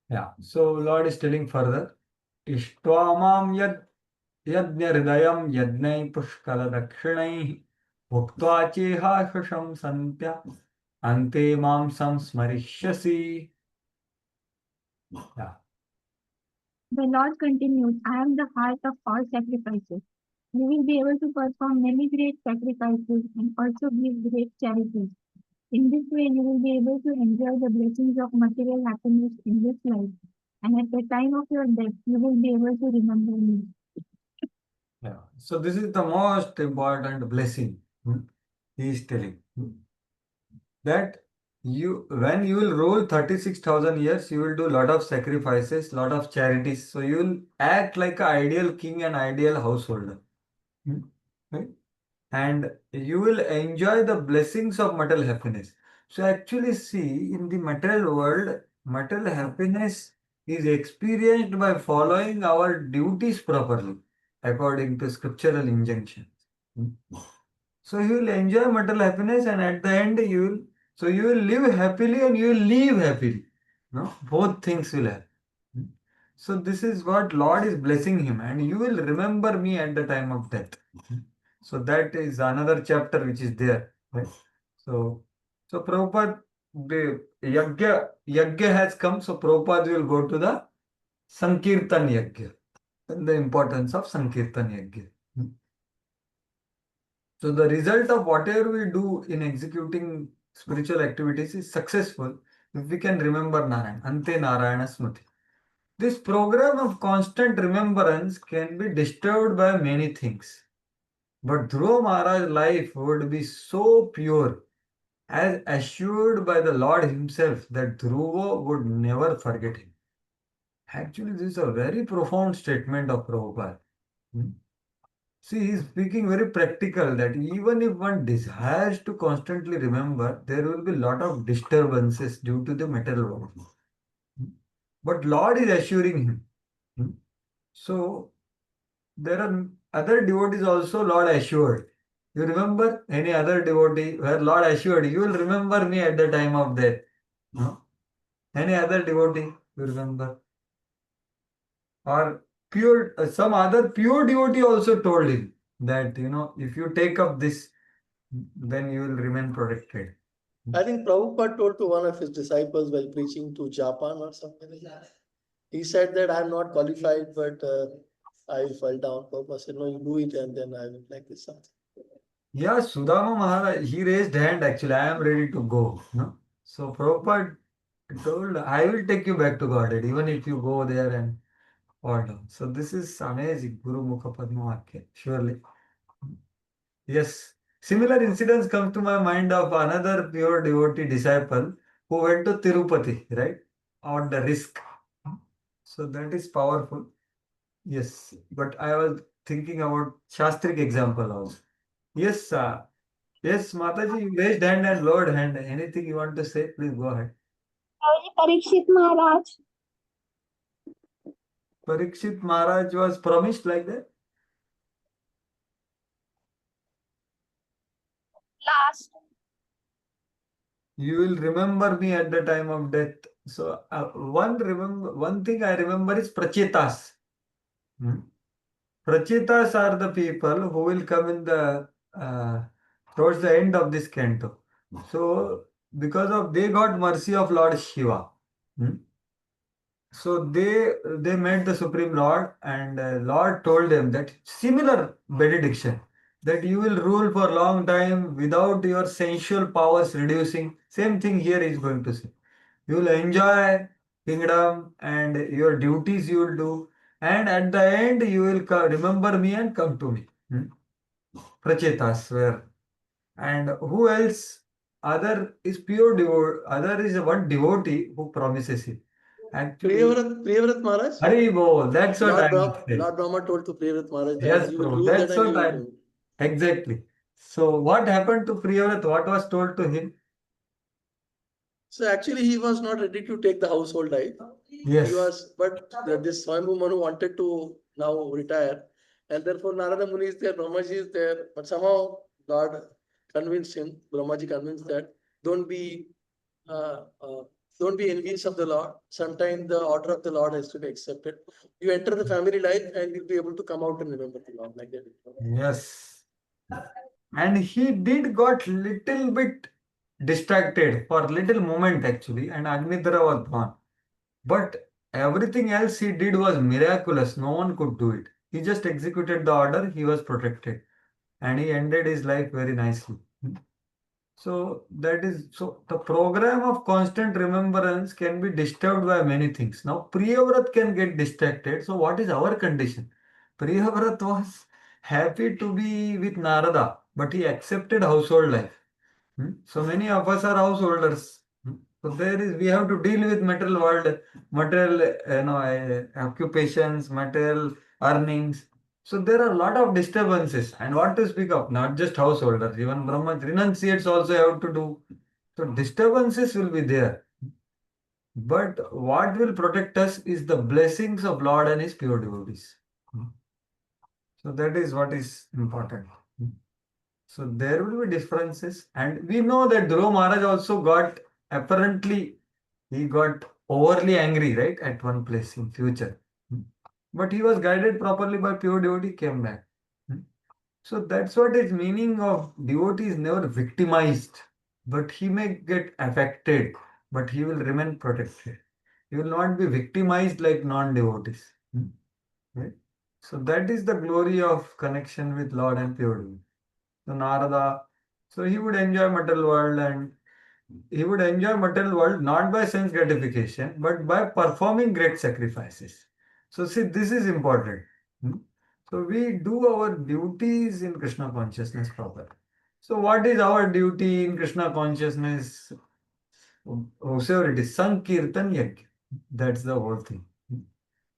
Yeah. So Lord is telling further. Ishtvamam yad yajna hridayam yajnai pushkala dakshinai bhuktva cheha shasham santya ante mam samsmarishyasi. Yeah. The Lord continued, I am the heart of all sacrifices. You will be able to perform many great sacrifices and also give great charities. In this way, you will be able to enjoy the blessings of material happiness in this life. And at the time of your death, you will be able to remember me. Yeah. So this is the most important blessing. He is telling that when you will rule 36,000 years, you will do lot of sacrifices, lot of charities. So you will act like an ideal king and ideal householder. Right? And you will enjoy the blessings of material happiness. So actually see, in the material world, material happiness is experienced by following our duties properly according to scriptural injunctions. So you will enjoy material happiness, and at the end you will live happily and you will leave happily. No, both things will happen. So this is what Lord is blessing him, and you will remember me at the time of death. So that is another chapter which is there. Right? So Prabhupada, the Yagya has come, so Prabhupada will go to the Sankirtan Yagya and the importance of Sankirtan Yagya. So the result of whatever we do in executing spiritual activities is successful if we can remember Narayan, Ante Narayana Smriti. This program of constant remembrance can be disturbed by many things. But Dhruva Maharaj's life would be so pure, as assured by the Lord himself, that Dhruva would never forget him. Actually, this is a very profound statement of Prabhupada. See, he is speaking very practical that even if one desires to constantly remember, there will be a lot of disturbances due to the material world. But Lord is assuring him. So, there are other devotees also Lord assured. You remember any other devotee where Lord assured, you will remember me at the time of death? No? Any other devotee you remember? Or pure, some other pure devotee also told him that, if you take up this, then you will remain protected. I think Prabhupada told to one of his disciples while preaching to Japan or something like that. He said that I'm not qualified, but I fell down. Prabhupada said, no, you do it and then I will like this something. Yeah, Sudama Maharaj, he raised hand actually, I am ready to go. No? So Prabhupada told, I will take you back to Godhead, even if you go there and fall down. So this is amazing, Guru Mukha Padma Vakya, surely. Yes. Similar incidents come to my mind of another pure devotee disciple who went to Tirupati, right? On the risk. So that is powerful. Yes. But I was thinking about Shastric example also. Yes, yes, Mataji, you raised hand and lowered hand. Anything you want to say? Please go ahead. Parikshit Maharaj. Parikshit Maharaj was promised like that. Last. You will remember me at the time of death. So one thing I remember is Prachetas. Prachetas are the people who will come in the towards the end of this canto. So because of they got mercy of Lord Shiva. So they met the Supreme Lord, and Lord told them that similar benediction, that you will rule for a long time without your sensual powers reducing. Same thing here is going to say. You will enjoy kingdom and your duties you will do. And at the end, you will remember me and come to me. Pracheta, swear. And who else? Other is pure devotee. Other is one devotee who promises it. Actually, Priyavrat Maharaj, Hari Bol, that's what I would say. Lord Brahma told to Priyavrat Maharaj that Yes, you will bro, rule that that's and you what will I rule. exactly. So what happened to Priyavrat? What was told to him? So actually, he was not ready to take the household life. Yes. He was, but this Swayambhu Manu wanted to now retire, and therefore Narada Muni is there, Brahmaji is there, but somehow God convinced him, Brahmaji convinced that don't be uh, uh, don't be envious of the Lord. Sometimes the order of the Lord has to be accepted. You enter the family life and you'll be able to come out and remember the Lord like that. Yes. And he did got little bit distracted for little moment actually, and Agnidhara was born. But everything else he did was miraculous. No one could do it. He just executed the order, he was protected. And he ended his life very nicely. So that is so the program of constant remembrance can be disturbed by many things. Now Priyavrat can get distracted. So what is our condition? Priyavrat was happy to be with Narada, but he accepted household life. So many of us are householders. So there is we have to deal with material world, material occupations, material earnings. So there are a lot of disturbances, and what to speak of, not just householders, even Brahma renunciates also have to do. So disturbances will be there. But what will protect us is the blessings of Lord and His pure devotees. So that is what is important. So there will be differences, and we know that Dhruva Maharaj also got apparently he got overly angry, right, at one place in future. But he was guided properly by pure devotee, came back. So that's what is meaning of devotee is never victimized, but he may get affected, but he will remain protected. He will not be victimized like non-devotees. Right? So that is the glory of connection with Lord and pure devotee. So Narada, so he would enjoy material world and he would enjoy material world not by sense gratification, but by performing great sacrifices. So see, this is important. So we do our duties in Krishna consciousness proper. So what is our duty in Krishna consciousness? Whosoever it is, Sankirtan Yajna. That's the whole thing.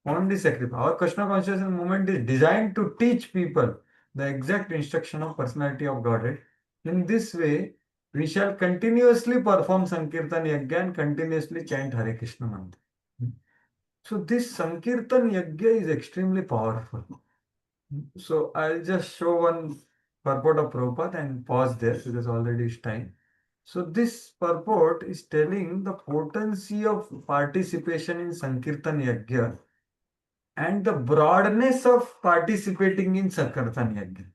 Only sacrifice. Our Krishna consciousness movement is designed to teach people the exact instruction of personality of Godhead. In this way, we shall continuously perform Sankirtan Yajna and continuously chant Hare Krishna mantra. So this Sankirtan Yajna is extremely powerful. So I'll just show one purport of Prabhupada and pause there because already it's time. So this purport is telling the potency of participation in Sankirtan Yajna and the broadness of participating in Sankirtan Yajna.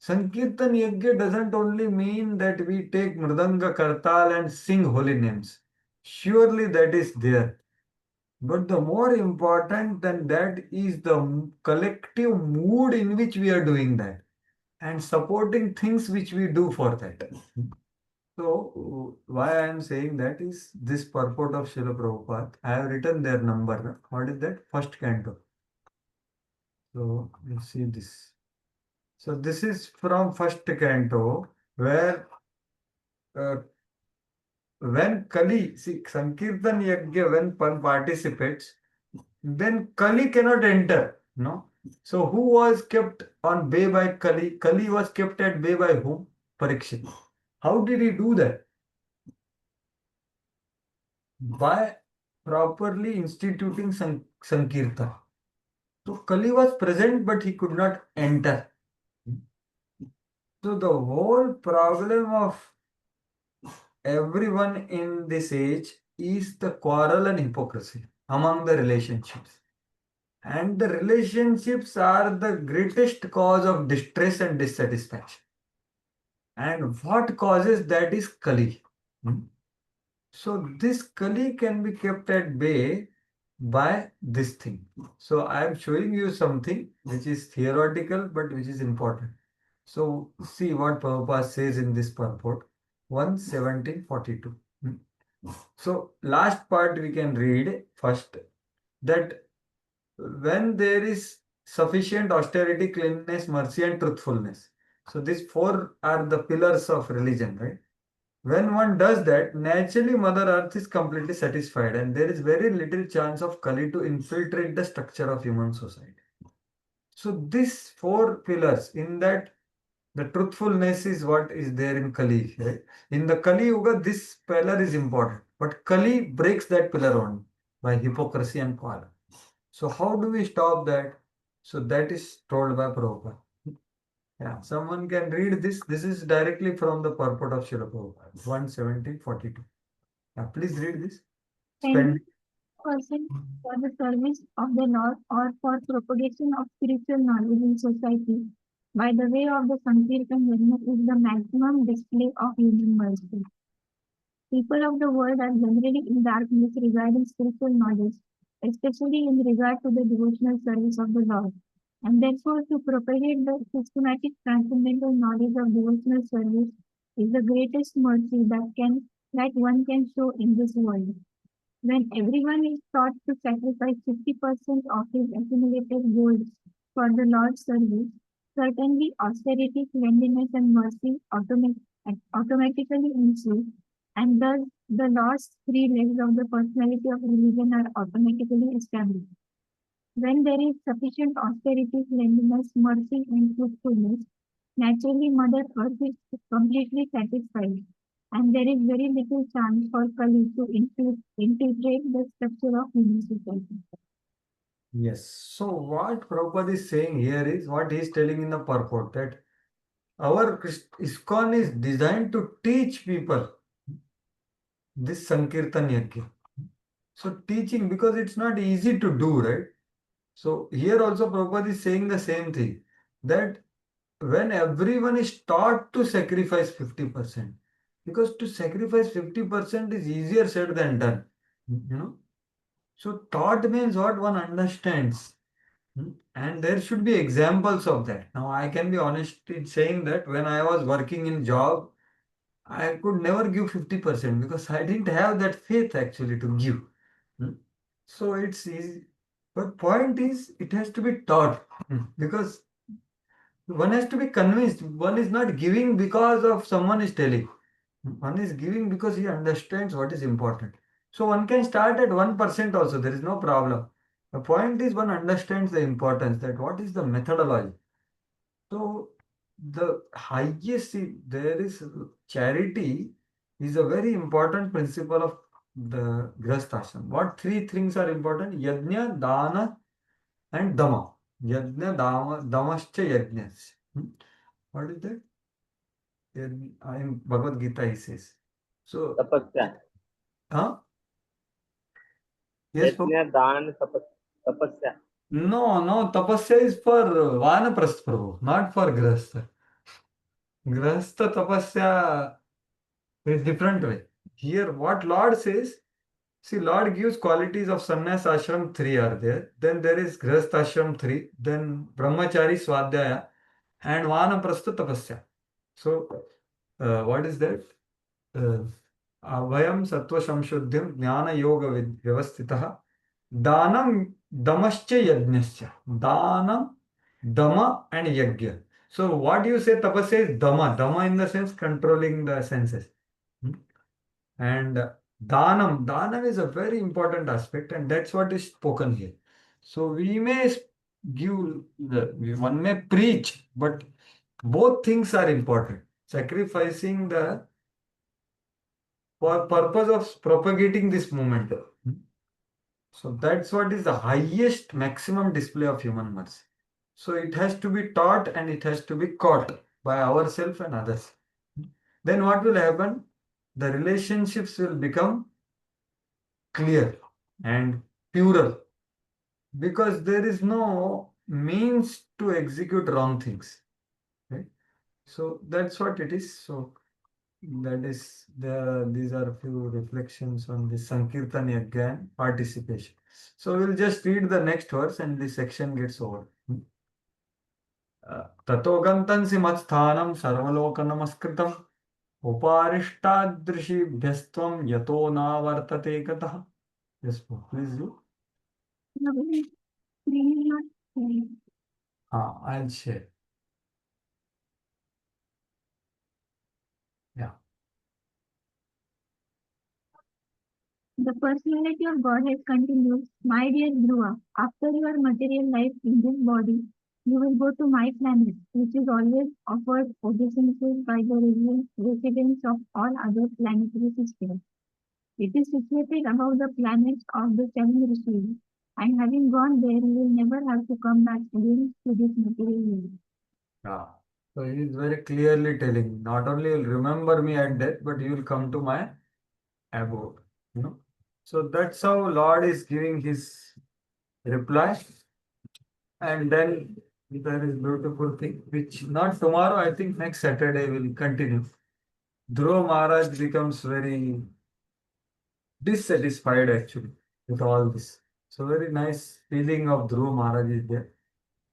Sankirtan Yajna doesn't only mean that we take Mridanga Kartal and sing holy names. Surely that is there. But the more important than that is the collective mood in which we are doing that and supporting things which we do for that. So, why I am saying that is this purport of Srila Prabhupada. I have written their number. What is that? First canto. So, you see this. So, this is from first canto where uh, when Kali, see, Sankirtan Yajna, when one participates, then Kali cannot enter. No. So, who was kept on bay by Kali? Kali was kept at bay by whom? Parikshit. How did he do that? By properly instituting Sankirtan. So, Kali was present, but he could not enter. So, the whole problem of everyone in this age is the quarrel and hypocrisy among the relationships. And the relationships are the greatest cause of distress and dissatisfaction. And what causes that is Kali. So this Kali can be kept at bay by this thing. So I am showing you something which is theoretical but which is important. So see what Prabhupada says in this purport 1:1742. So last part we can read first, that when there is sufficient austerity, cleanliness, mercy, and truthfulness. So these four are the pillars of religion, right? When one does that, naturally Mother Earth is completely satisfied and there is very little chance of Kali to infiltrate the structure of human society. So these four pillars, in that the truthfulness is what is there in Kali, right? In the Kali Yuga, this pillar is important. But Kali breaks that pillar on by hypocrisy and power. So how do we stop that? So that is told by Prabhupada. Yeah, someone can read this. This is directly from the purport of Srila Prabhupada, 11742. Yeah, please read this. Spend. 10% for the service of the Lord or for propagation of spiritual knowledge in society by the way of the Sankirtan Yajna is the maximum display of human mercy. People of the world are generally in darkness regarding spiritual knowledge, especially in regard to the devotional service of the Lord. And therefore, to propagate the systematic transcendental knowledge of devotional service is the greatest mercy that one can show in this world. When everyone is taught to sacrifice 50% of his accumulated gold for the Lord's service, certainly austerity, cleanliness, and mercy automatically ensue, and thus the Lord's three legs of the personality of religion are automatically established. When there is sufficient austerity, cleanliness, mercy, and truthfulness, naturally Mother Earth is completely satisfied, and there is very little chance for Kali to infiltrate the structure of human society. Yes. So what Prabhupada is saying here is what he is telling in the purport, that our ISKCON is designed to teach people this Sankirtan Yajna. So teaching, because it's not easy to do, right? So here also Prabhupada is saying the same thing, that when everyone is taught to sacrifice 50%, because to sacrifice 50% is easier said than done, you know. So taught means what one understands. And there should be examples of that. Now I can be honest in saying that when I was working in job, I could never give 50% because I didn't have that faith actually to give. Hmm. So it's easy. But point is, it has to be taught. Because one has to be convinced. One is not giving because of someone is telling. One is giving because he understands what is important. So one can start at 1% also. There is no problem. The point is one understands the importance, that what is the methodology. So the highest, there is charity is a very important principle of the Grihasthashram. What three things are important? Yajna, Dana, and Dama. Yajna, Dama, Damascha Yajnas. What is that? In Bhagavad Gita he says. So, तपस्या huh? Yes, यज्ञ दान तपस्या no, tapasya is for Vanaprastha Prabhu, not for Grihastha. Grihastha tapasya is different way. Here, what Lord says, see, Lord gives qualities of sannyas ashram, three are there. Then there is Grihastha ashram, three. Then brahmachari swadhyaya and Vanaprastha tapasya. So, what is that? Vayam sattva samshuddhim jnana yoga vyavastitah danam damascha yajnasya. Danam, dama and yajna. So what you say tapasya is dama. Dama in the sense controlling the senses. And danam is a very important aspect, and that's what is spoken here. So we may one may preach, but both things are important. Sacrificing the for purpose of propagating this movement. So that's what is the highest maximum display of human mercy. So it has to be taught and it has to be caught by ourselves and others. Then what will happen? The relationships will become clear and purer, because there is no means to execute wrong things. Right? So that's what it is. So that is these are a few reflections on the Sankirtan Yajna participation. So we'll just read the next verse and this section gets over. ततो गन्तं सिमत्स्थानं सर्वलोकनमस्कृतं Uparishtadrashibhyastam yato na vartate katah. Yes, please do. Nobody really not saying. I'll share. Yeah. The personality of Godhead continues, my dear Dhruva, after your material life in this body, you will go to my planet, which is always offered obeisances by the residents of all other planetary systems. It is situated above the planets of the seven rishis, and having gone there, you will never have to come back again to this material world. Yeah. So he is very clearly telling, not only you'll remember me at death, but you will come to my abode. You know. So that's how Lord is giving his reply. And then there is beautiful thing, which not tomorrow, I think next Saturday will continue. Dhruva Maharaj becomes very dissatisfied actually with all this. So very nice feeling of Dhruva Maharaj is there.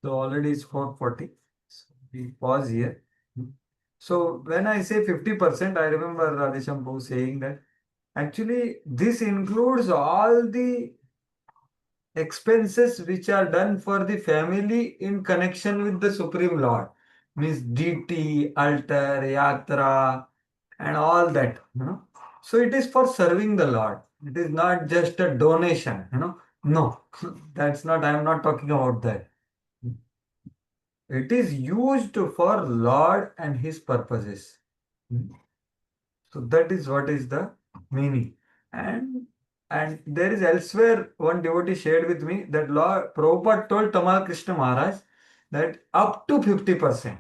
So already it's 4:40. So we pause here. So when I say 50%, I remember Radhesham saying that actually this includes all the expenses which are done for the family in connection with the Supreme Lord. Means DT, altar, yatra, and all that. So it is for serving the Lord. It is not just a donation. No, that's not, I am not talking about that. It is used for Lord and his purposes. So that is what is the meaning. And there is elsewhere one devotee shared with me that Lord Prabhupada told Tamal Krishna Maharaj that up to 50%.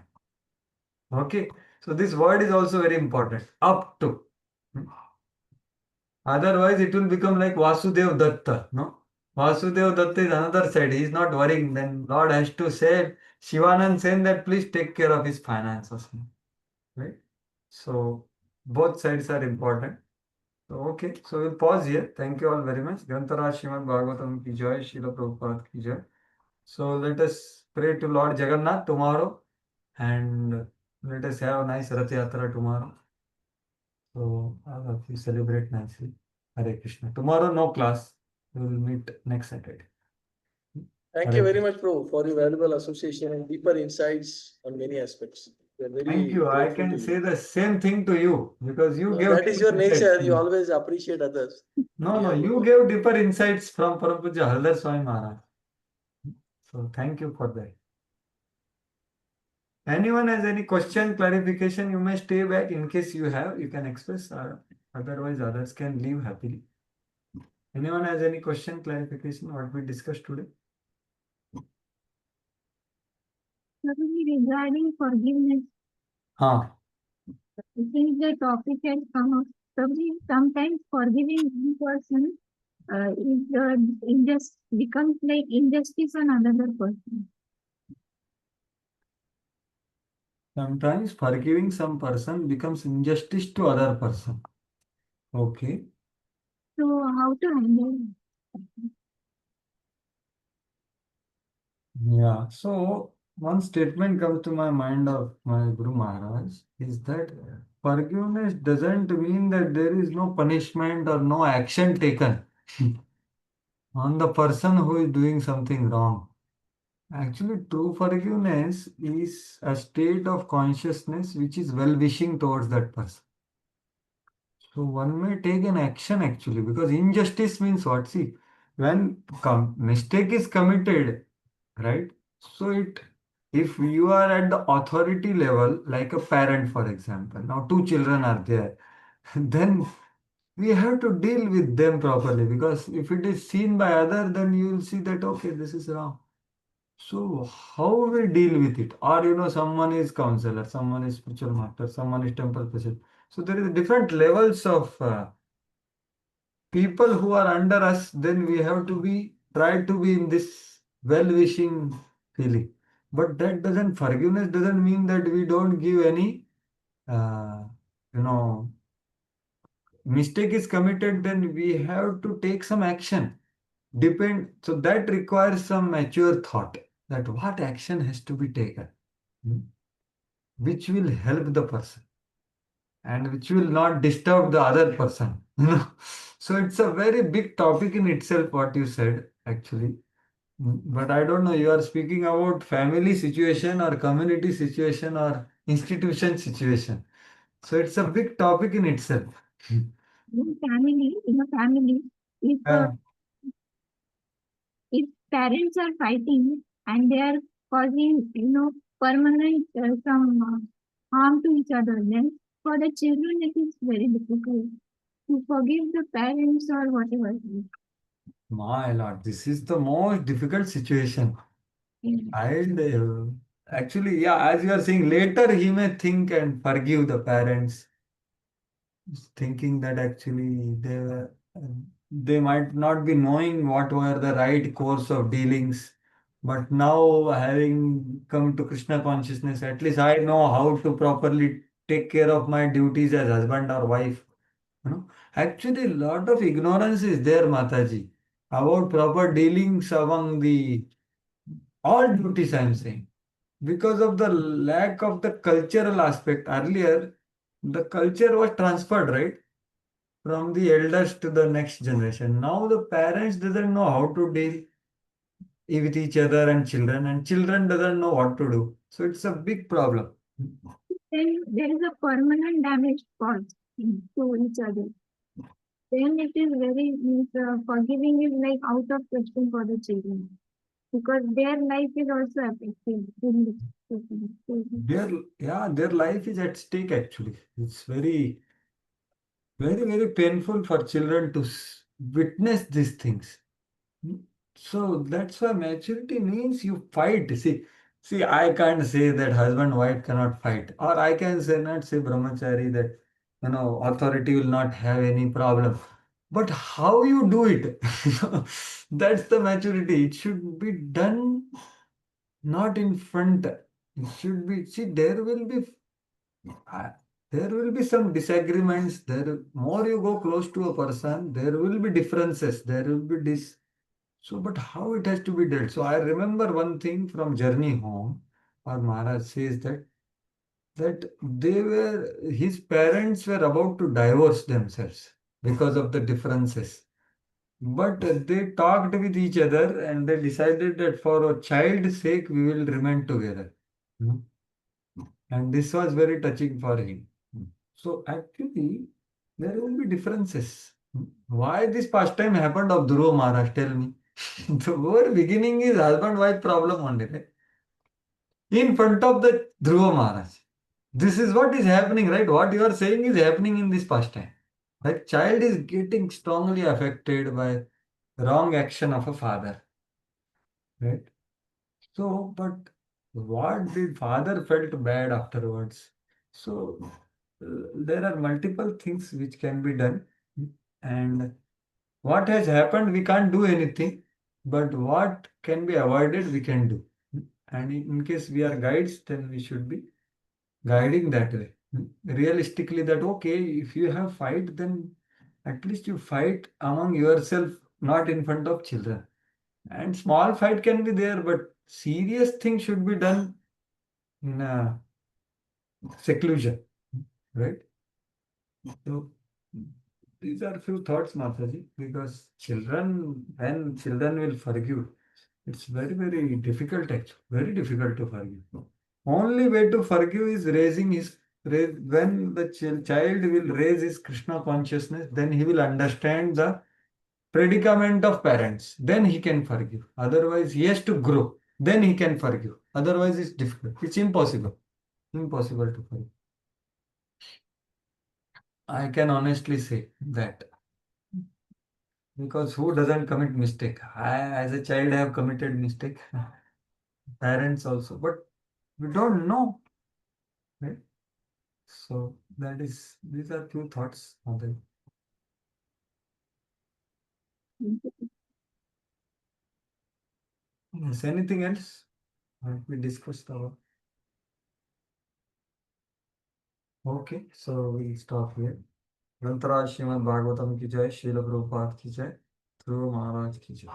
Okay. So this word is also very important. Up to. Otherwise it will become like Vasudev Datta. No? Vasudev Datta is another side. He is not worrying. Then Lord has to say, Shivanand saying that please take care of his finances. Right? So both sides are important. So, okay, so we'll pause here. Thank you all very much. Grantaraj Srimad Bhagavatam ki jai, Srila Prabhupada ki jai. So let us pray to Lord Jagannath tomorrow and let us have a nice Rath Yatra tomorrow. So all of you celebrate nicely. Hare Krishna. Tomorrow no class. We will meet next Saturday. Thank you very much, Pro, for your valuable association and deeper insights on many aspects. We are very Thank you. I grateful can to say you. the same thing to you because you gave That is your deeper insights nature. to You me. always appreciate others. No, Yeah, you gave deeper insights from Parapuja Haldar Swami Maharaj. So thank you for that. Anyone has any question, clarification, you may stay back in case you have, you can express, otherwise others can leave happily. Anyone has any question, clarification, what we discussed today? Certainly regarding forgiveness, since the topic has come up, sometimes forgiving one person becomes like injustice on another person. Sometimes forgiving some person becomes injustice to other person. Okay. So how to handle it? Yeah. So one statement comes to my mind of my Guru Maharaj is that forgiveness doesn't mean that there is no punishment or no action taken on the person who is doing something wrong. Actually, true forgiveness is a state of consciousness which is well wishing towards that person. So one may take an action actually because injustice means what? See, when mistake is committed, right? So if you are at the authority level, like a parent, for example, now two children are there, then we have to deal with them properly because if it is seen by other, then you will see that okay, this is wrong. So how we deal with it? Or someone is counselor, someone is spiritual master, someone is temple president. So there is different levels of people who are under us. Then we have to try to be in this well-wishing feeling. But that doesn't forgiveness doesn't mean that we don't give any uh, you know mistake is committed. Then we have to take some action. So that requires some mature thought that what action has to be taken, which will help the person. and which will not disturb the other person. So it's a very big topic in itself, what you said, actually. But I don't know, you are speaking about family situation or community situation or institution situation. So it's a big topic in itself. In a family, if Yeah. if parents are fighting and they are causing, permanent some harm to each other, then for the children it is very difficult to forgive the parents or whatever. My lord, this is the most difficult situation. Yeah. And actually, yeah, as you are saying, later he may think and forgive the parents, thinking that actually they might not be knowing what were the right course of dealings. But now, having come to Krishna consciousness, at least I know how to properly take care of my duties as husband or wife. Actually, a lot of ignorance is there, Mataji, about proper dealings among the all duties. I'm saying, because of the lack of the cultural aspect. Earlier, the culture was transferred, right, from the elders to the next generation. Now the parents doesn't know how to deal with each other and children doesn't know what to do. So it's a big problem. Then there is a permanent damage caused to each other. Then it is very means forgiving is like out of question for the children because their life is also affected in this situation. Their life is at stake actually. It's very painful for children to witness these things. Hmm. So that's why maturity means you fight. See, I can't say that husband wife cannot fight, or I can say not say brahmachari that authority will not have any problem. But how you do it, that's the maturity. It should be done not in front. It should be. See, uh, there will be some disagreements. There, more you go close to a person, there will be differences. There will be so, but how it has to be dealt? So I remember one thing from journey home. Our Maharaj says that his parents were about to divorce themselves because of the differences. But they talked with each other and they decided that for a child's sake we will remain together. Hmm. And this was very touching for him. So actually, there will be differences. Why this pastime happened of Dhruva Maharaj? Tell me. The whole beginning is husband-wife problem only, right? In front of the Dhruva Maharaj. This is what is happening, right? What you are saying is happening in this pastime. Like child is getting strongly affected by wrong action of a father, right? So, but what did father felt bad afterwards? So, there are multiple things which can be done, and what has happened, we can't do anything, but what can be avoided, we can do. And in case we are guides, then we should be guiding that way. Realistically, that okay, if you have fight, then at least you fight among yourself, not in front of children. And small fight can be there, but serious thing should be done in a seclusion, right? So these are few thoughts, Mataji, because when children will forgive, it's very difficult actually, very difficult to forgive. Only way to forgive is when the child will raise his Krishna consciousness, then he will understand the predicament of parents. Then he can forgive. Otherwise, he has to grow. Then he can forgive. Otherwise, it's difficult. It's impossible. Impossible to forgive. I can honestly say that. Because who doesn't commit mistake? I, as a child, have committed mistake. Parents also, but we don't know, right? So these are few thoughts on them. Yes, anything else? We discussed about. Okay, so we'll stop here. ग्रंथराज Shrimad Bhagavatam की जय, श्रील प्रभुपाद की जय, ध्रुव महाराज की जय.